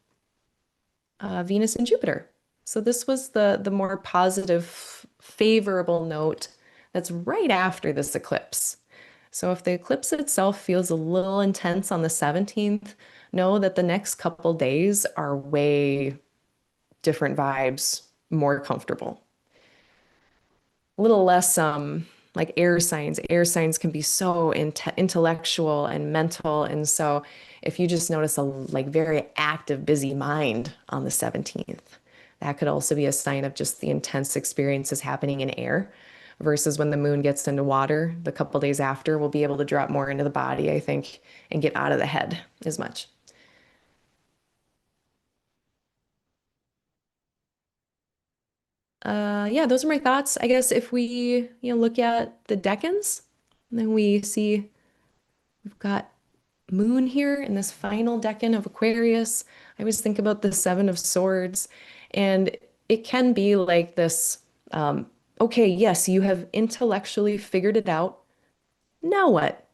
Venus and Jupiter. So this was the more positive, favorable note that's right after this eclipse. So if the eclipse itself feels a little intense on the 17th, know that the next couple days are way different vibes, more comfortable. A little less like air signs. Air signs can be so intellectual and mental. And so if you just notice a like very active, busy mind on the 17th, that could also be a sign of just the intense experiences happening in air versus when the moon gets into water, the couple days after, we'll be able to drop more into the body, I think, and get out of the head as much. Yeah, those are my thoughts. I guess if we, look at the decans, then we see we've got Moon here in this final decan of Aquarius. I always think about the Seven of Swords, and it can be like this, okay, yes, you have intellectually figured it out. Now what?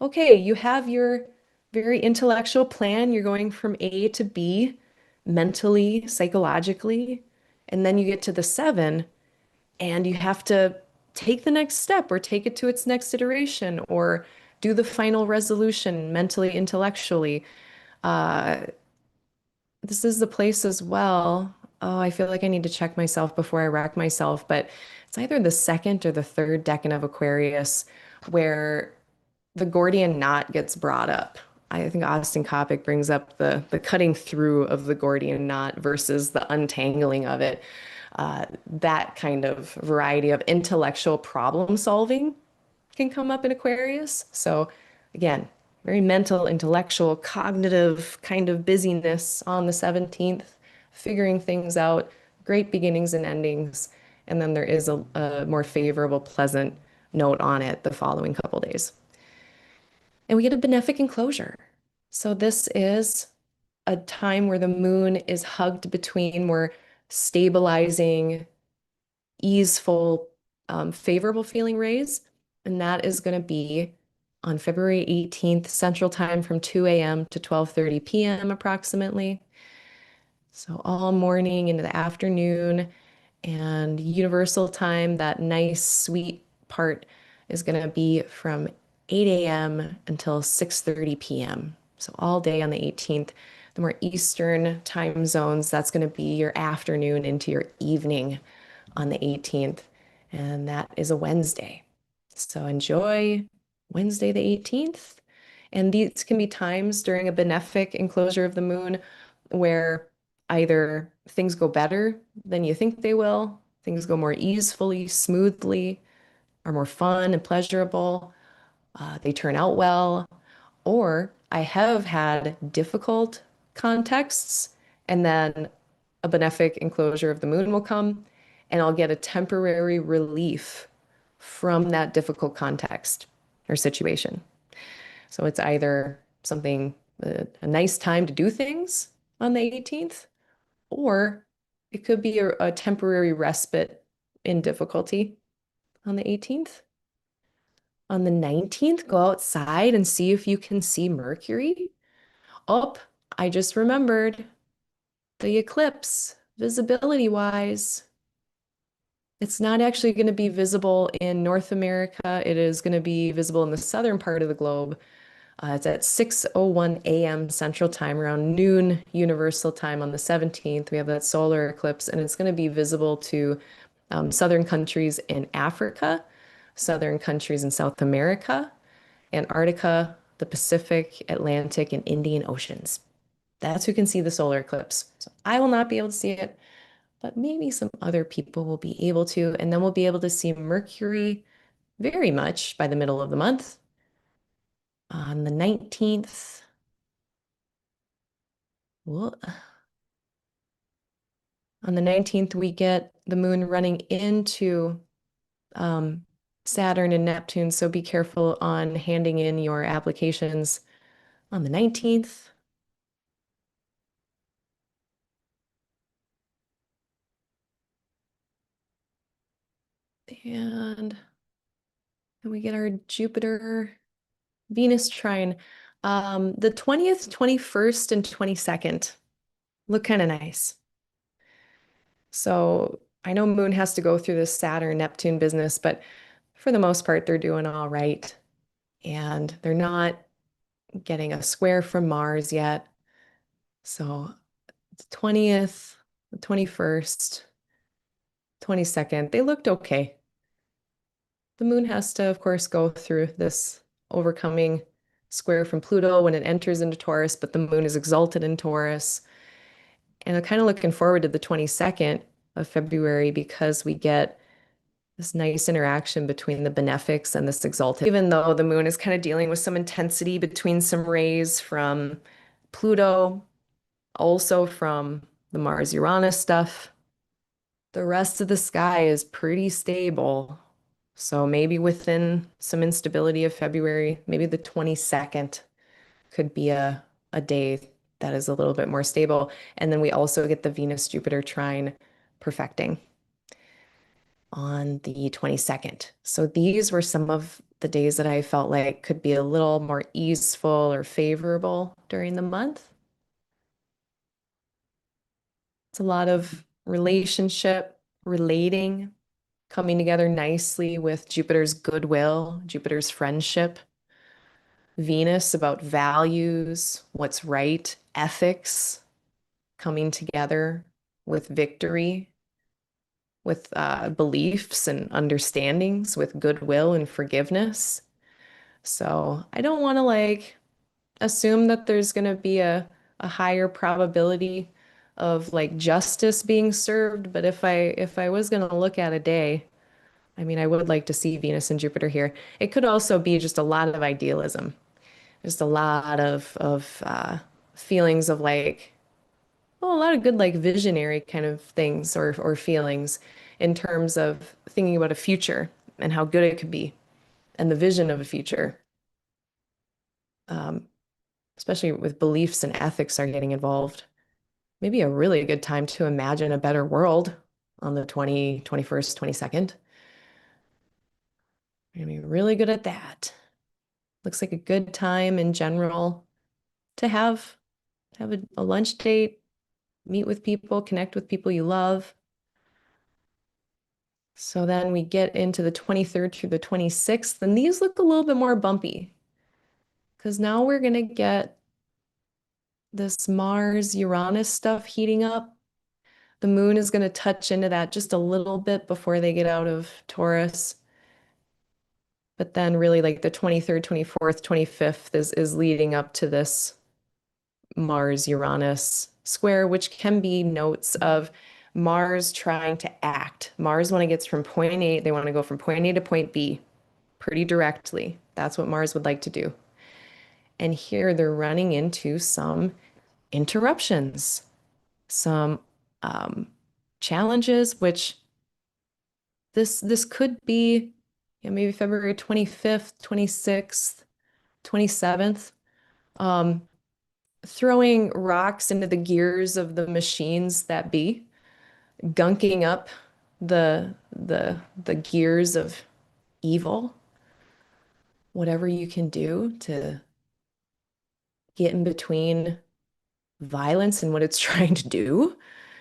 Okay, you have your very intellectual plan. You're going from A to B mentally, psychologically, and then you get to the seven and you have to take the next step or take it to its next iteration or do the final resolution mentally, intellectually. Uh, this is the place as well. Oh, I feel like I need to check myself before I wreck myself, but it's either the second or the third decan of Aquarius where the Gordian knot gets brought up. I think Austin Coppock brings up the cutting through of the Gordian knot versus the untangling of it. That kind of variety of intellectual problem solving can come up in Aquarius. So again, very mental, intellectual, cognitive kind of busyness on the 17th, figuring things out, great beginnings and endings. And then there is a more favorable, pleasant note on it the following couple days. And we get a benefic enclosure. So this is a time where the moon is hugged between more stabilizing, easeful, favorable feeling rays. And that is going to be on February 18th, Central Time from 2 a.m. to 12:30 p.m. approximately. So all morning into the afternoon and universal time, that nice sweet part is going to be from 8 a.m. until 6:30 p.m. So all day on the 18th. The more Eastern time zones, that's going to be your afternoon into your evening on the 18th. And that is a Wednesday. So enjoy Wednesday the 18th. And these can be times during a benefic enclosure of the moon where either things go better than you think they will, things go more easily, smoothly, are more fun and pleasurable, they turn out well, or I have had difficult contexts, and then a benefic enclosure of the moon will come, and I'll get a temporary relief from that difficult context or situation. So it's either something, a nice time to do things on the 18th, or it could be a temporary respite in difficulty on the 18th. On the 19th, go outside and see if you can see Mercury. Oh, I just remembered the eclipse, visibility wise. It's not actually going to be visible in North America. It is going to be visible in the southern part of the globe. It's at 6:01 a.m. Central Time, around noon Universal Time on the 17th. We have that solar eclipse, and it's going to be visible to southern countries in Africa, southern countries in South America, Antarctica, the Pacific, Atlantic, and Indian Oceans. That's who can see the solar eclipse. So I will not be able to see it, but maybe some other people will be able to. And then we'll be able to see Mercury very much by the middle of the month. On the 19th, well, on the 19th, we get the moon running into um, Saturn and Neptune. So be careful on handing in your applications on the 19th. And then we get our Jupiter Venus trine. The 20th, 21st, and 22nd look kind of nice. So I know Moon has to go through this Saturn Neptune business, but for the most part, they're doing all right. And they're not getting a square from Mars yet. So the 20th, the 21st, 22nd, they looked okay. The moon has to, of course, go through this overcoming square from Pluto when it enters into Taurus, but the moon is exalted in Taurus. And I'm kind of looking forward to the 22nd of February because we get this nice interaction between the benefics and this exalted. Even though the moon is kind of dealing with some intensity between some rays from Pluto, also from the Mars-Uranus stuff, the rest of the sky is pretty stable. So maybe within some instability of February, maybe the 22nd could be a day that is a little bit more stable. And then we also get the Venus-Jupiter trine perfecting on the 22nd. So these were some of the days that I felt like could be a little more easeful or favorable during the month. It's a lot of relationship, relating, coming together nicely with Jupiter's goodwill, Jupiter's friendship, Venus about values, what's right, ethics, coming together with victory, with beliefs and understandings, with goodwill and forgiveness. So I don't want to like assume that there's going to be a higher probability of like justice being served, but if I was going to look at a day, I mean, I would like to see Venus and Jupiter here. It could also be just a lot of idealism, just a lot of feelings of like, well, a lot of good like visionary kind of things or feelings in terms of thinking about a future and how good it could be and the vision of a future. Um, Especially with beliefs and ethics are getting involved. Maybe a really good time to imagine a better world on the 21st, 22nd. We're gonna be really good at that. Looks like a good time in general to have a lunch date, meet with people, connect with people you love. So then we get into the 23rd through the 26th, and these look a little bit more bumpy because now we're gonna get this Mars-Uranus stuff heating up. The moon is going to touch into that just a little bit before they get out of Taurus. But then really like the 23rd, 24th, 25th is leading up to this Mars-Uranus square, which can be notes of Mars trying to act. Mars, when it gets from point A, they want to go from point A to point B pretty directly. That's what Mars would like to do. And here they're running into some interruptions, some um, challenges, which this could be, maybe February 25th, 26th, 27th. Um, Throwing rocks into the gears of the machines that be, gunking up the gears of evil, whatever you can do to get in between violence and what it's trying to do,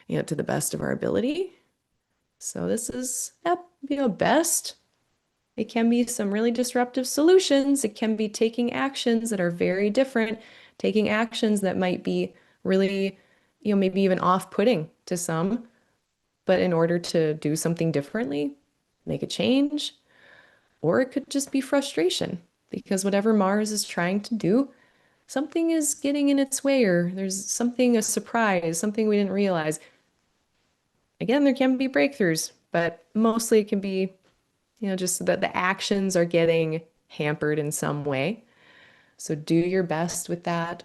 to the best of our ability. So this is at, best. It can be some really disruptive solutions. It can be taking actions that are very different, taking actions that might be really, maybe even off-putting to some, but in order to do something differently, make a change, or it could just be frustration because whatever Mars is trying to do, something is getting in its way, or there's something, a surprise, something we didn't realize. Again, there can be breakthroughs, but mostly it can be, just that the actions are getting hampered in some way. So do your best with that.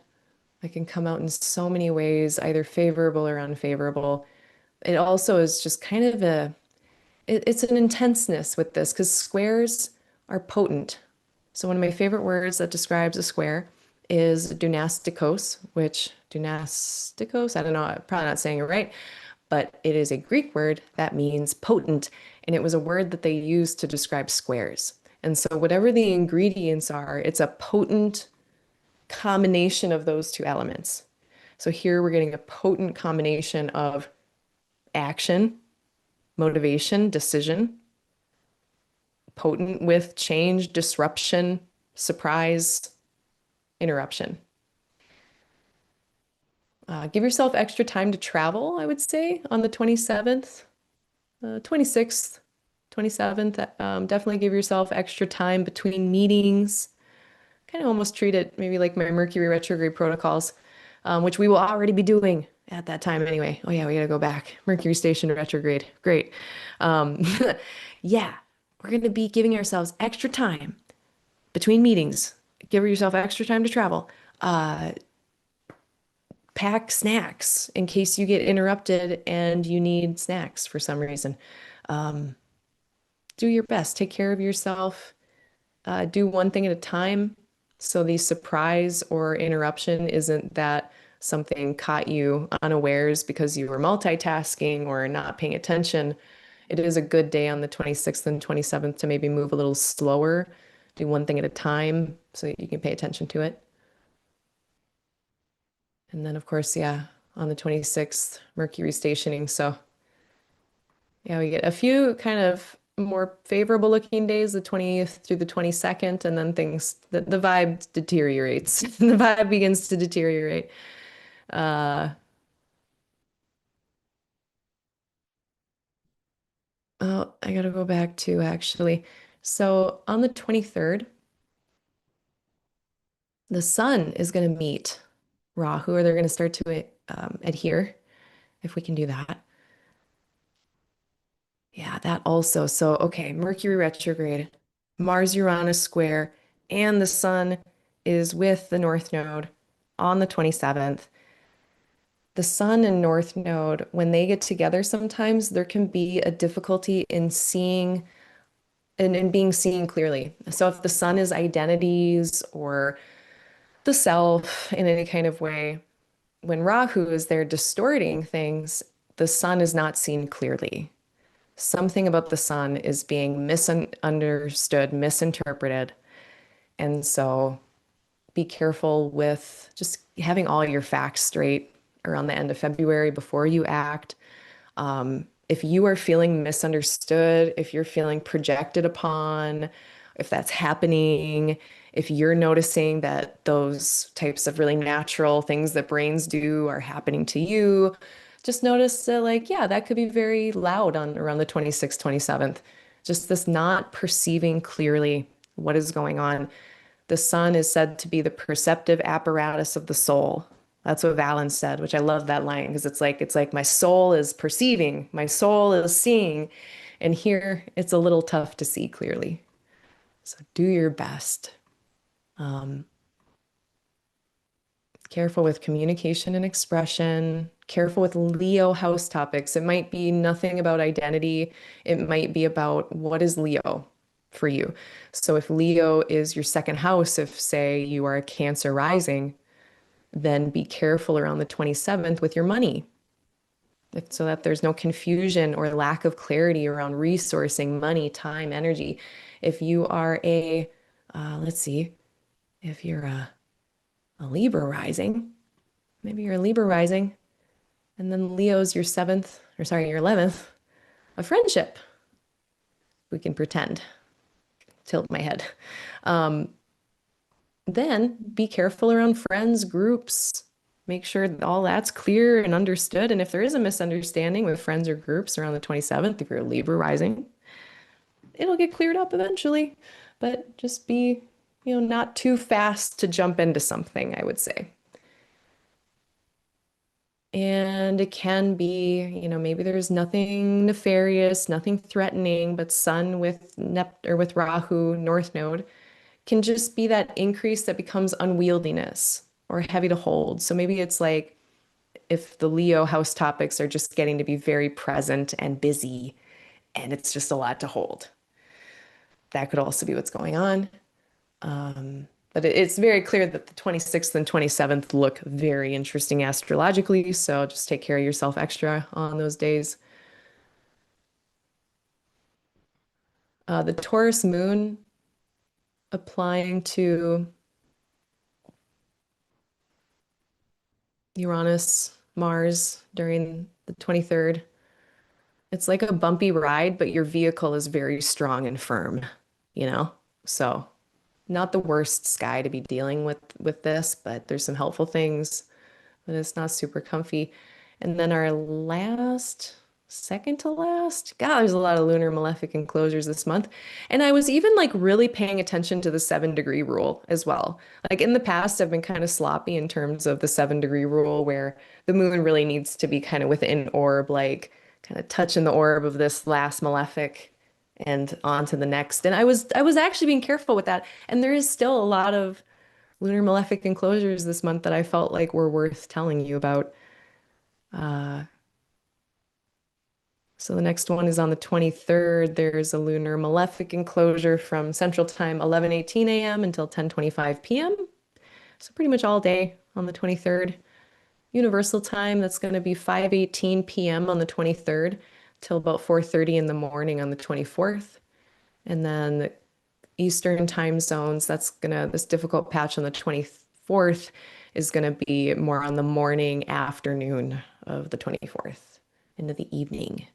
It can come out in so many ways, either favorable or unfavorable. It also is just kind of it's an intenseness with this because squares are potent. So one of my favorite words that describes a square is dunastikos, I don't know, I'm probably not saying it right, but it is a Greek word that means potent, and it was a word that they used to describe squares. And so whatever the ingredients are, it's a potent combination of those two elements. So here we're getting a potent combination of action, motivation, decision, potent with change, disruption, surprise, interruption. Give yourself extra time to travel, I would say, on the 27th, 26th, 27th. Definitely give yourself extra time between meetings. Kind of almost treat it maybe like my Mercury retrograde protocols, which we will already be doing at that time anyway. Oh yeah, we gotta go back. Mercury station retrograde. Great. Um, yeah, we're gonna be giving ourselves extra time between meetings. Give yourself extra time to travel. Uh, Pack snacks in case you get interrupted and you need snacks for some reason. Um, do your best. Take care of yourself. Do one thing at a time. So the surprise or interruption isn't that something caught you unawares because you were multitasking or not paying attention. It is a good day on the 26th and 27th to maybe move a little slower, do one thing at a time so you can pay attention to it. And then, of course, yeah, on the 26th, Mercury stationing. So, yeah, we get a few kind of more favorable looking days, the 20th through the 22nd, and then the vibe deteriorates. The vibe begins to deteriorate. Uh, oh, I gotta go back to actually. So on the 23rd, the sun is going to meet Rahu, or they're going to start to adhere, if we can do that. Yeah, that also. So, okay, Mercury retrograde, Mars-Uranus square, and the sun is with the North Node on the 27th. The sun and North Node, when they get together, sometimes there can be a difficulty in seeing and in being seen clearly. So if the sun is identities or the self in any kind of way, when Rahu is there distorting things, the sun is not seen clearly. Something about the sun is being misunderstood, misinterpreted. And so be careful with just having all your facts straight around the end of February before you act. If you are feeling misunderstood, if you're feeling projected upon, if that's happening, if you're noticing that those types of really natural things that brains do are happening to you, just notice that, like, yeah, that could be very loud on around the 26th, 27th. Just this not perceiving clearly what is going on. The sun is said to be the perceptive apparatus of the soul. That's what Valen said, which I love that line because it's like my soul is perceiving, my soul is seeing, and here it's a little tough to see clearly. So do your best. Um, Careful with communication and expression. Careful with Leo house topics. It might be nothing about identity. It might be about what is Leo for you. So if Leo is your second house, if say you are a Cancer rising, then be careful around the 27th with your money, so that there's no confusion or lack of clarity around resourcing money, time, energy. If you are let's see, if you're a Libra rising, maybe you're a Libra rising, and then Leo's your seventh, or sorry, your 11th, a friendship. We can pretend, tilt my head. Um, then be careful around friends, groups. Make sure that all that's clear and understood. And if there is a misunderstanding with friends or groups around the 27th, if you're a Libra rising, it'll get cleared up eventually. But just be, not too fast to jump into something, I would say. And it can be, maybe there's nothing nefarious, nothing threatening, but Sun with Nept or with Rahu, North Node, can just be that increase that becomes unwieldiness or heavy to hold. So maybe it's like if the Leo house topics are just getting to be very present and busy, and it's just a lot to hold. That could also be what's going on. But it's very clear that the 26th and 27th look very interesting astrologically. So just take care of yourself extra on those days. The Taurus moon applying to Uranus, Mars during the 23rd. It's like a bumpy ride, but your vehicle is very strong and firm, you know? So not the worst sky to be dealing with this, but there's some helpful things, but it's not super comfy. And then our last, second to last, God, there's a lot of lunar malefic enclosures this month. And I was even like really paying attention to the 7-degree rule as well. Like in the past, I've been kind of sloppy in terms of the 7-degree rule where the moon really needs to be kind of within orb, like kind of touching the orb of this last malefic and on to the next. And I was actually being careful with that. And there is still a lot of lunar malefic enclosures this month that I felt like were worth telling you about. Uh, so the next one is on the 23rd. There's a lunar malefic enclosure from Central Time, 11:18 a.m. until 10:25 p.m. So pretty much all day on the 23rd. Universal Time, that's going to be 5:18 p.m. on the 23rd till about 4:30 in the morning on the 24th. And then the Eastern time zones, this difficult patch on the 24th is gonna be more on the morning, afternoon of the 24th into the evening.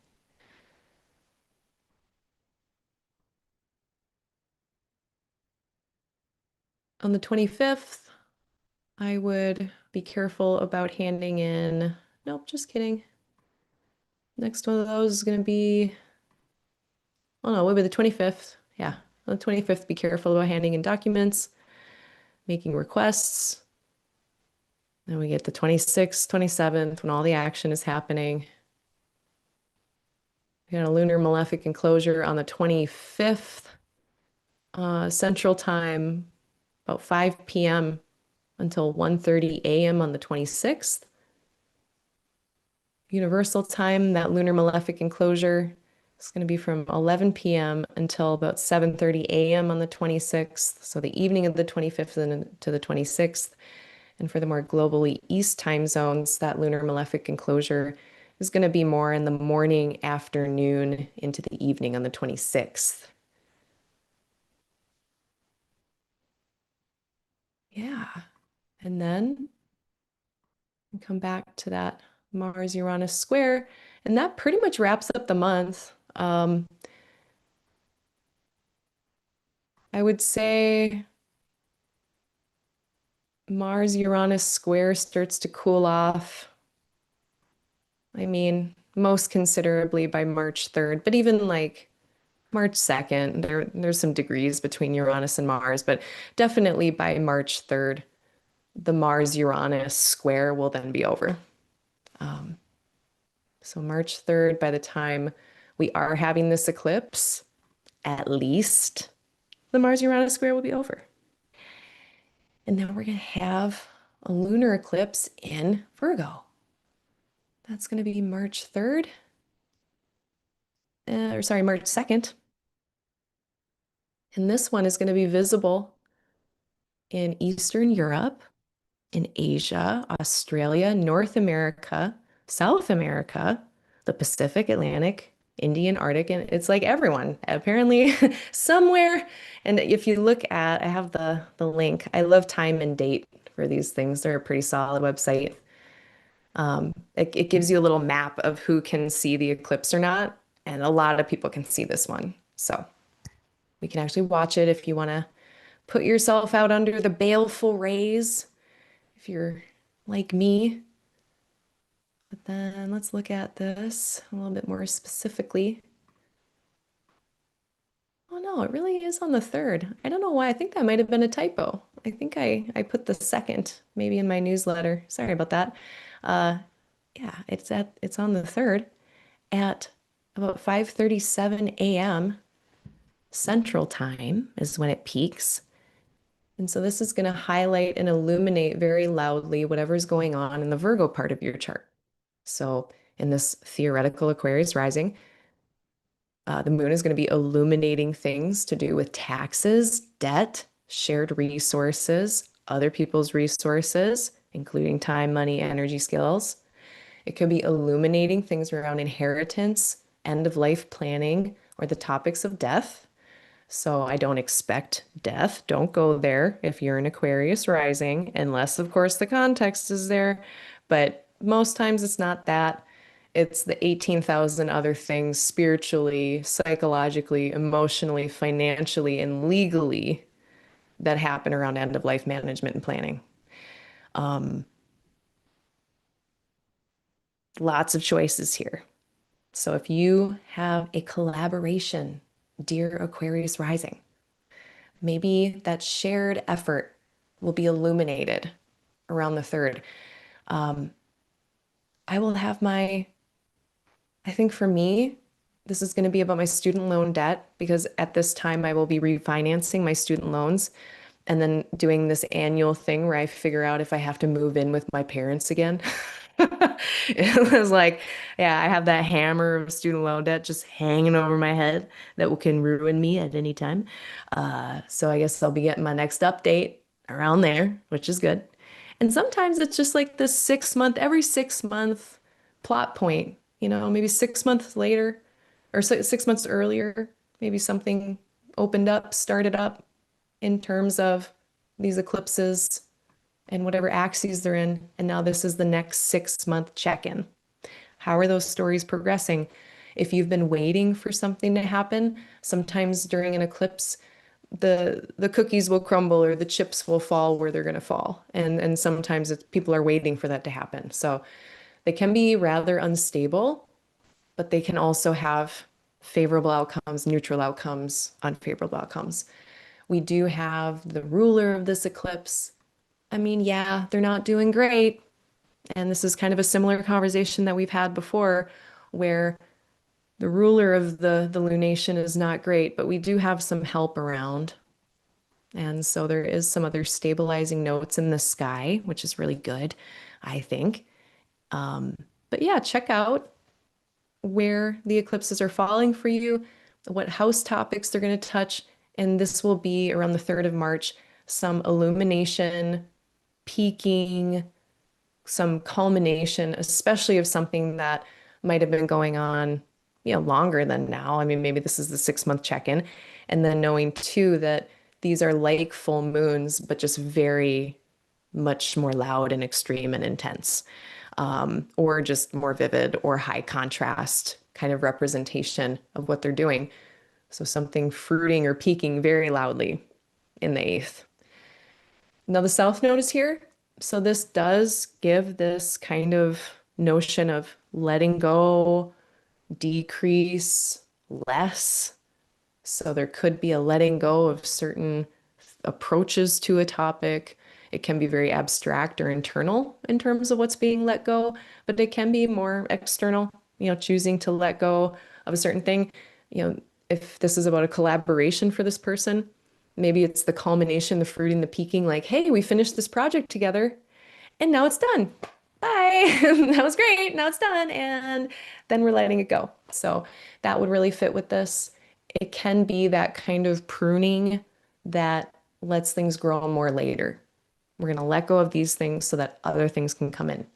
On the 25th, I would be careful about handing in, nope, just kidding. Next one of those is gonna be, oh no, would be the 25th. Yeah, on the 25th, be careful about handing in documents, making requests. Then we get the 26th, 27th, when all the action is happening. We got a lunar malefic enclosure on the 25th, Central Time, about 5 p.m. until 1:30 a.m. on the 26th. Universal Time, that lunar malefic enclosure is going to be from 11 p.m. until about 7:30 a.m. on the 26th. So the evening of the 25th and to the 26th. And for the more globally East time zones, that lunar malefic enclosure is going to be more in the morning, afternoon, into the evening on the 26th. Yeah. And then we come back to that Mars-Uranus square, and that pretty much wraps up the month. I would say Mars-Uranus square starts to cool off. I mean, most considerably by March 3rd, but even like March 2nd. There's some degrees between Uranus and Mars, but definitely by March 3rd, the Mars-Uranus square will then be over. Um, so March 3rd, by the time we are having this eclipse, at least the Mars-Uranus square will be over. And then we're going to have a lunar eclipse in Virgo. That's going to be March 3rd, or sorry, March 2nd. And this one is going to be visible in Eastern Europe, in Asia, Australia, North America, South America, the Pacific, Atlantic, Indian, Arctic, and it's like everyone apparently somewhere. And if you look at, I have the link. I love time and date for these things. They're a pretty solid website. It gives you a little map of who can see the eclipse or not, and a lot of people can see this one. So we can actually watch it if you want to put yourself out under the baleful rays, if you're like me. But then let's look at this a little bit more specifically. Oh no, it really is on the 3rd. I don't know why. I think that might have been a typo. I think I put the 2nd maybe in my newsletter. Sorry about that. Uh, yeah, it's on the 3rd at about 5:37 a.m. Central Time is when it peaks. And so this is going to highlight and illuminate very loudly whatever's going on in the Virgo part of your chart. So in this theoretical Aquarius rising, the moon is going to be illuminating things to do with taxes, debt, shared resources, other people's resources, including time, money, energy, skills. It could be illuminating things around inheritance, end of life planning, or the topics of death. So I don't expect death. Don't go there if you're an Aquarius rising, unless, of course, the context is there. But most times it's not that. It's the 18,000 other things spiritually, psychologically, emotionally, financially, and legally that happen around end of life management and planning. Lots of choices here. So if you have a collaboration, dear Aquarius rising, maybe that shared effort will be illuminated around the 3rd. I will have I think for me, this is going to be about my student loan debt because at this time I will be refinancing my student loans and then doing this annual thing where I figure out if I have to move in with my parents again. It was like, yeah, I have that hammer of student loan debt just hanging over my head that can ruin me at any time. So I guess I'll be getting my next update around there, which is good. And sometimes it's just like this 6 month, every 6 month plot point, maybe 6 months later or 6 months earlier, maybe something opened up, started up in terms of these eclipses and whatever axes they're in. And now this is the next 6 month check-in. How are those stories progressing? If you've been waiting for something to happen, sometimes during an eclipse, the cookies will crumble or the chips will fall where they're going to fall. And sometimes people are waiting for that to happen. So they can be rather unstable, but they can also have favorable outcomes, neutral outcomes, unfavorable outcomes. We do have the ruler of this eclipse. I mean, yeah, they're not doing great. And this is kind of a similar conversation that we've had before, where the ruler of the lunation is not great, but we do have some help around. And so there is some other stabilizing notes in the sky, which is really good, I think. But yeah, check out where the eclipses are falling for you, what house topics they're going to touch. And this will be around the 3rd of March, some illumination, peaking, some culmination, especially of something that might have been going on, longer than now. I mean, maybe this is the 6 month check-in. And then knowing too that these are like full moons, but just very much more loud and extreme and intense, or just more vivid or high contrast kind of representation of what they're doing. So something fruiting or peaking very loudly in the 8th. Now the South Node is here. So this does give this kind of notion of letting go, decrease, less. So there could be a letting go of certain approaches to a topic. It can be very abstract or internal in terms of what's being let go, but it can be more external, choosing to let go of a certain thing. You know, if this is about a collaboration for this person, maybe it's the culmination, the fruiting, the peaking, like, hey, we finished this project together and now it's done. Bye. That was great. Now it's done. And then we're letting it go. So that would really fit with this. It can be that kind of pruning that lets things grow more later. We're going to let go of these things so that other things can come in.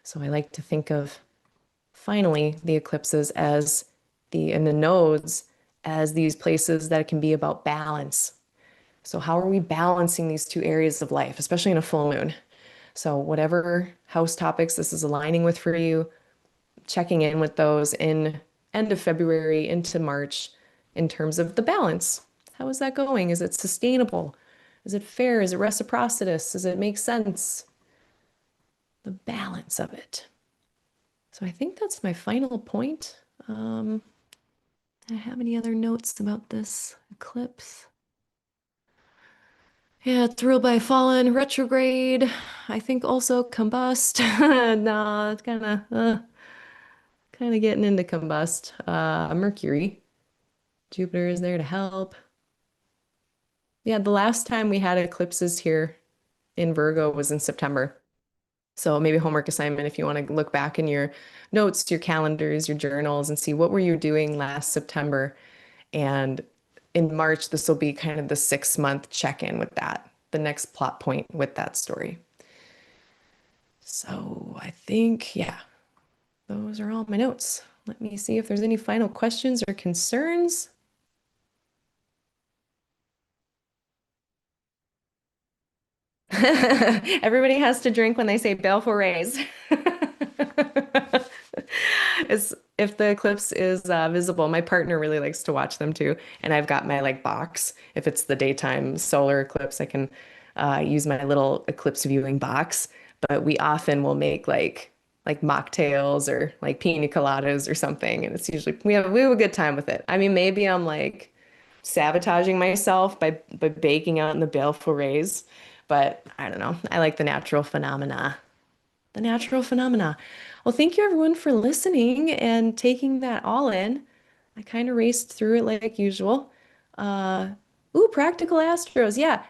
So I like to think of finally the eclipses as and the nodes as these places that can be about balance. So how are we balancing these two areas of life, especially in a full moon? So whatever house topics this is aligning with for you, checking in with those in end of February into March in terms of the balance. How is that going? Is it sustainable? Is it fair? Is it reciprocitous? Does it make sense? The balance of it. So I think that's my final point. Do I have any other notes about this eclipse? Yeah, it's ruled by fallen retrograde. I think also combust. No, it's kind of getting into combust. Mercury. Jupiter is there to help. Yeah, the last time we had eclipses here in Virgo was in September. So maybe homework assignment if you want to look back in your notes, your calendars, your journals, and see what were you doing last September. And in March, this will be kind of the 6 month check-in with that, the next plot point with that story. So I think, yeah, those are all my notes. Let me see if there's any final questions or concerns. Everybody has to drink when they say baleful rays. It's, if the eclipse is visible, my partner really likes to watch them too. And I've got my like box. If it's the daytime solar eclipse, I can use my little eclipse viewing box. But we often will make like mocktails or like pina coladas or something. And it's usually we have a good time with it. I mean, maybe I'm like sabotaging myself by baking out in the baleful rays. But I don't know. I like the natural phenomena. The natural phenomena. Well, thank you everyone for listening and taking that all in. I kind of raced through it like usual. Uh, Practical Astros. Yeah.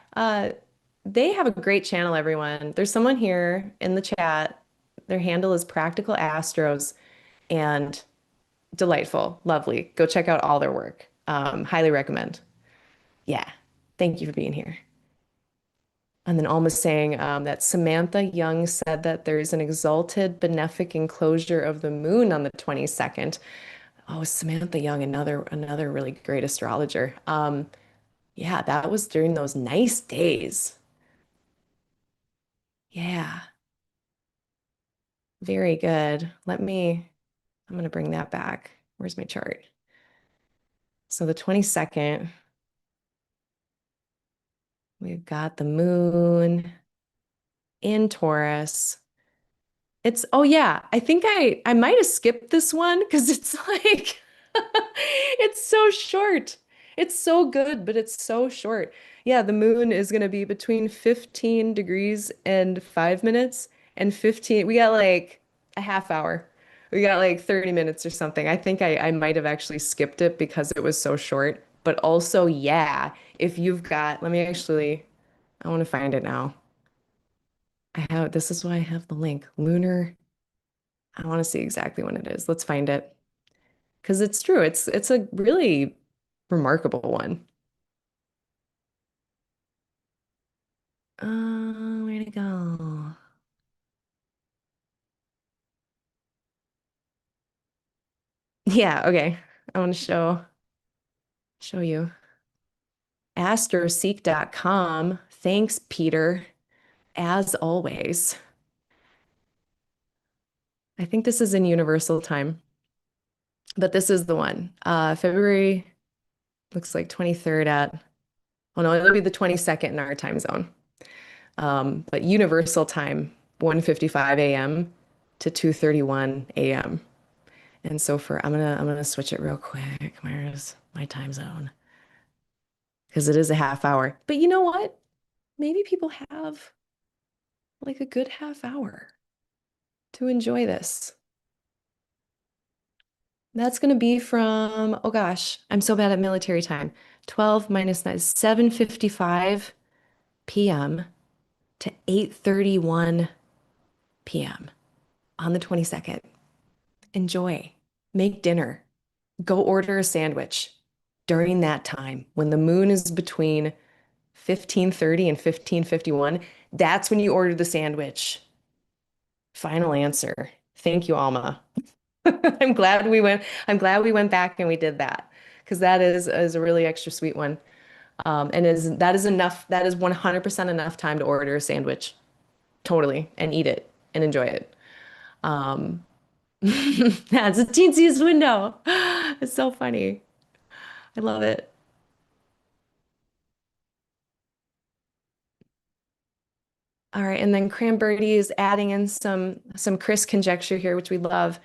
They have a great channel, everyone. There's someone here in the chat. Their handle is Practical Astros and delightful, lovely. Go check out all their work. Highly recommend. Yeah. Thank you for being here. And then almost saying that Samantha Young said that there's an exalted benefic enclosure of the moon on the 22nd. Oh, Samantha Young, another really great astrologer. Yeah, that was during those nice days. Yeah, very good. I'm gonna bring that back. Where's my chart? So the 22nd, we've got the moon in Taurus. Oh yeah, I think I might have skipped this one because it's like it's so short. It's so good, but it's so short. Yeah, the moon is going to be between 15 degrees and 5 minutes and 15. We got like a half hour. We got like 30 minutes or something. I think I might have actually skipped it because it was so short. But also, yeah, if you've got, I want to find it now. This is why I have the link. Lunar. I want to see exactly when it is. Let's find it. Because it's true. It's a really remarkable one. Way to go. Yeah, okay. I want to show you. Astroseek.com. Thanks, Peter. As always. I think this is in Universal Time, but this is the one. February looks like 23rd at, oh no, it'll be the 22nd in our time zone. But Universal Time, 1:55 a.m. to 2:31 a.m. And so I'm gonna switch it real quick. Where's my time zone? because it is a half hour. But you know what? Maybe people have like a good half hour to enjoy this. That's going to be from, oh gosh, I'm so bad at military time. 12 minus 9, 7:55 p.m. to 8:31 p.m. on the 22nd. Enjoy. Make dinner. Go order a sandwich during that time when the moon is between 15:30 and 15:51. That's when you order the sandwich. Final answer. Thank you, Alma. I'm glad we went back and we did that because that is a really extra sweet one. And is that is enough, that is 100% enough time to order a sandwich. Totally. And eat it and enjoy it. Um, that's the teensiest window. It's so funny. I love it. All right, and then Cranberry is adding in some Chris conjecture here, which we love,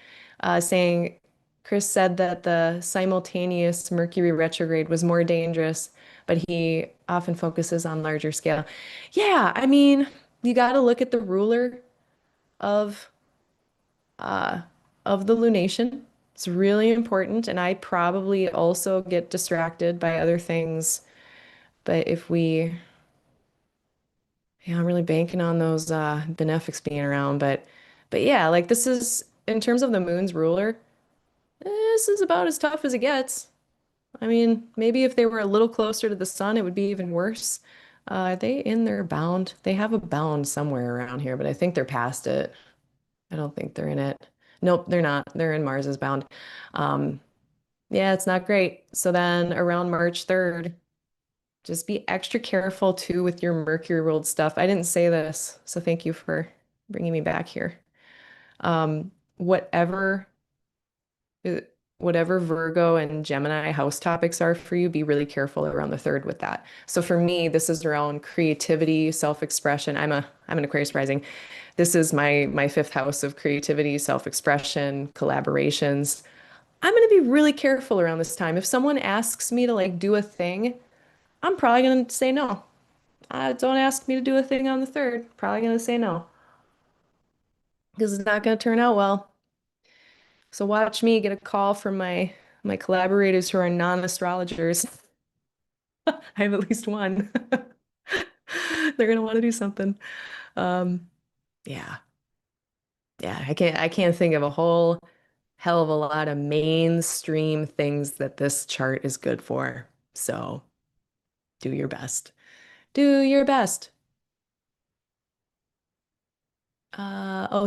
saying Chris said that the simultaneous Mercury retrograde was more dangerous, but he often focuses on larger scale. Yeah, I mean, you got to look at the ruler of uh, of the lunation. It's really important, and I probably also get distracted by other things. But if we Yeah, I'm really banking on those benefics being around, but yeah, like this is in terms of the moon's ruler, this is about as tough as it gets. I mean, maybe if they were a little closer to the sun, it would be even worse. Are they in their bound? They have a bound somewhere around here, but I think they're past it. I don't think they're in it. Nope, they're not. They're in Mars's bound. Um, yeah, it's not great. So then around March 3rd, just be extra careful too with your Mercury-ruled stuff. I didn't say this, so thank you for bringing me back here. Um, whatever, uh, whatever Virgo and Gemini house topics are for you, be really careful around the third with that. So for me, this is around creativity, self-expression. I'm an Aquarius rising. This is my fifth house of creativity, self-expression, collaborations. I'm going to be really careful around this time. If someone asks me to like do a thing, I'm probably going to say no. Don't ask me to do a thing on the third. Probably gonna say no because it's not gonna turn out well. So watch me get a call from my collaborators who are non-astrologers. I have at least one. They're gonna want to do something. Um, yeah, yeah. I can't think of a whole hell of a lot of mainstream things that this chart is good for. So do your best. Do your best.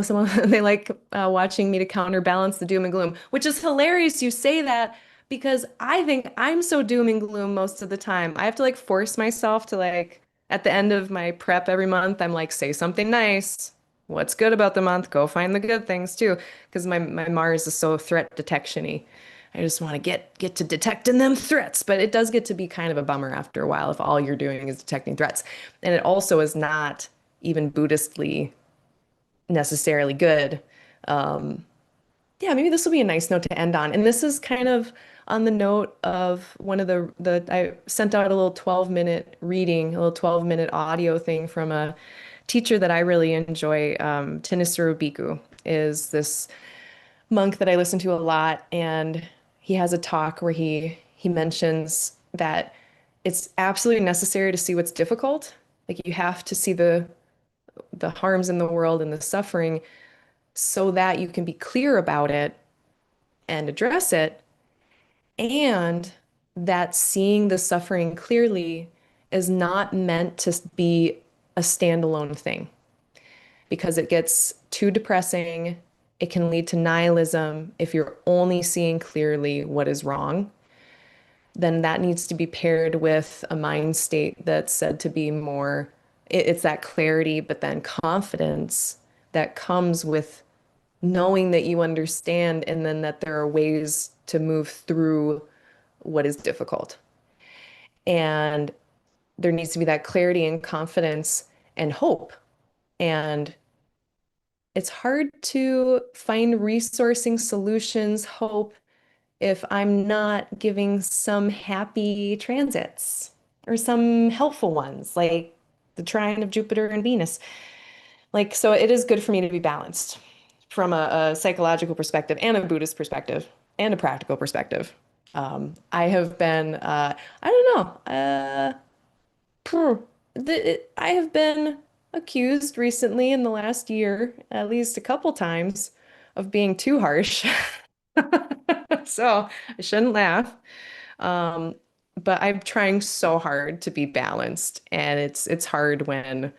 Someone they like watching me to counterbalance the doom and gloom, which is hilarious you say that because I think I'm so doom and gloom most of the time. I have to like force myself to like at the end of my prep every month, I'm like, say something nice. What's good about the month? Go find the good things too. Because my Mars is so threat detection-y. I just want to get to detecting them threats, but it does get to be kind of a bummer after a while if all you're doing is detecting threats. And it also is not even Buddhistly necessarily good. Um, yeah, maybe this will be a nice note to end on. And this is kind of on the note of one of the I sent out a little 12-minute reading, a little 12-minute audio thing from a teacher that I really enjoy. Thanissaro Bhikkhu is this monk that I listen to a lot, and he has a talk where he mentions that it's absolutely necessary to see what's difficult. Like you have to see the harms in the world and the suffering so that you can be clear about it and address it, and that seeing the suffering clearly is not meant to be a standalone thing because it gets too depressing. It can lead to nihilism if you're only seeing clearly what is wrong. Then that needs to be paired with a mind state that's said to be more, it's that clarity, but then confidence that comes with knowing that you understand and then that there are ways to move through what is difficult. And there needs to be that clarity and confidence and hope. And it's hard to find resourcing solutions, hope, if I'm not giving some happy transits. or some helpful ones like the trine of Jupiter and Venus. Like, so it is good for me to be balanced from a psychological perspective and a Buddhist perspective and a practical perspective. I have been, I don't know, I have been accused recently in the last year, at least a couple times, of being too harsh. So I shouldn't laugh. Um, but I'm trying so hard to be balanced, and it's hard when,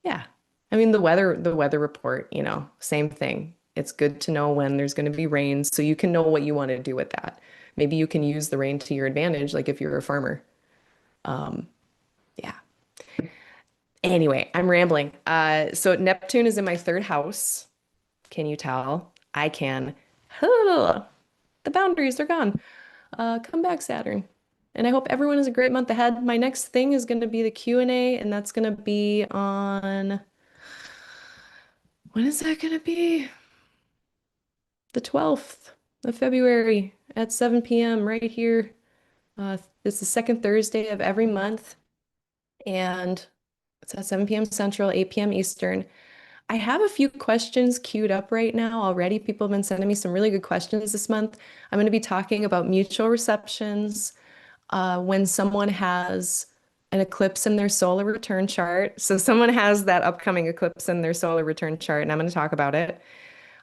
yeah. I mean, the weather report, same thing. It's good to know when there's going to be rain so you can know what you want to do with that. Maybe you can use the rain to your advantage, like if you're a farmer. Um, yeah. Anyway, I'm rambling. So Neptune is in my third house. Can you tell? I can. The boundaries are gone. Come back, Saturn. And I hope everyone has a great month ahead. My next thing is going to be the Q&A, and that's going to be on, when is that going to be? The 12th of February at 7 p.m. right here. It's the second Thursday of every month, and it's at 7 p.m. Central, 8 p.m. Eastern. I have a few questions queued up right now already. People have been sending me some really good questions this month. I'm going to be talking about mutual receptions, when someone has an eclipse in their solar return chart. So someone has that upcoming eclipse in their solar return chart, and I'm going to talk about it.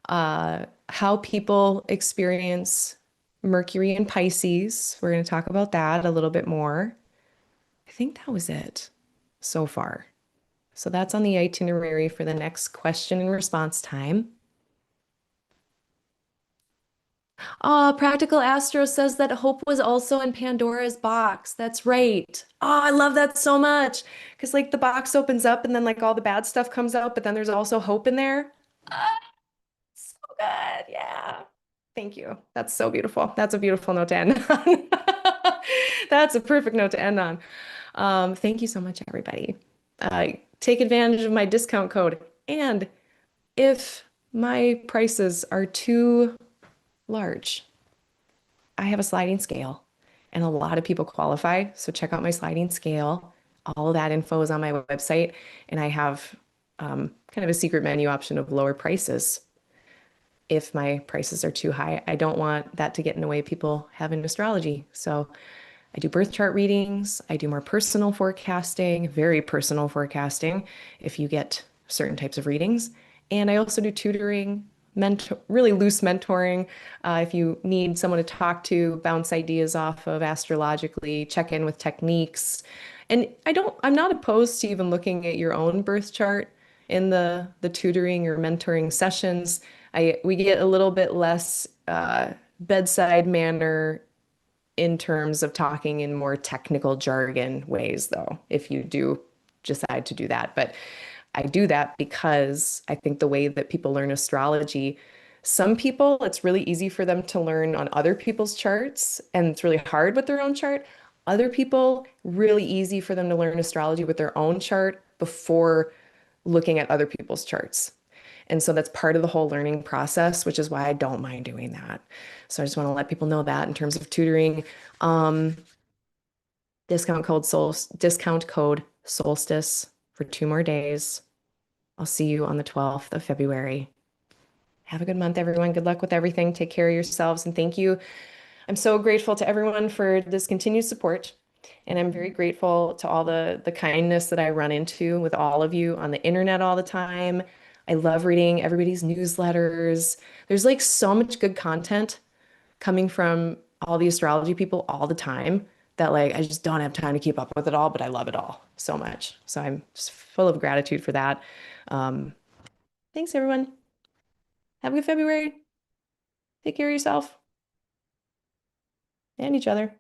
How people experience Mercury in Pisces. We're going to talk about that a little bit more. I think that was it so far. So that's on the itinerary for the next question and response time. Practical Astro says that Hope was also in Pandora's box. That's right. I love that so much. Because like the box opens up and then like all the bad stuff comes out, but then there's also hope in there. Ah, so good. Yeah. Thank you. That's so beautiful. That's a beautiful note to end on. That's a perfect note to end on. Thank you so much, everybody. Take advantage of my discount code. And if my prices are too large, I have a sliding scale, and a lot of people qualify. So check out my sliding scale. All of that info is on my website, and I have kind of a secret menu option of lower prices if my prices are too high. I don't want that to get in the way of people having astrology. So I do birth chart readings. I do more personal forecasting, very personal forecasting if you get certain types of readings. And I also do tutoring, really loose mentoring. If you need someone to talk to, bounce ideas off of astrologically, check in with techniques. And I'm not opposed to even looking at your own birth chart in the tutoring or mentoring sessions. We get a little bit less bedside manner in terms of talking in more technical jargon ways, though, if you do decide to do that. But I do that because I think the way that people learn astrology, some people, it's really easy for them to learn on other people's charts, and it's really hard with their own chart. Other people, really easy for them to learn astrology with their own chart before looking at other people's charts. And so that's part of the whole learning process, which is why I don't mind doing that. So I just want to let people know that in terms of tutoring. Um, discount code solstice for 2 more days. I'll see you on the 12th of February. Have a good month, everyone. Good luck with everything. Take care of yourselves. And thank you. I'm so grateful to everyone for this continued support. And I'm very grateful to all the kindness that I run into with all of you on the internet all the time. I love reading everybody's newsletters. There's like so much good content coming from all the astrology people all the time that like I just don't have time to keep up with it all, but I love it all so much. So I'm just full of gratitude for that. Um, Thanks, everyone. Have a good February. Take care of yourself and each other.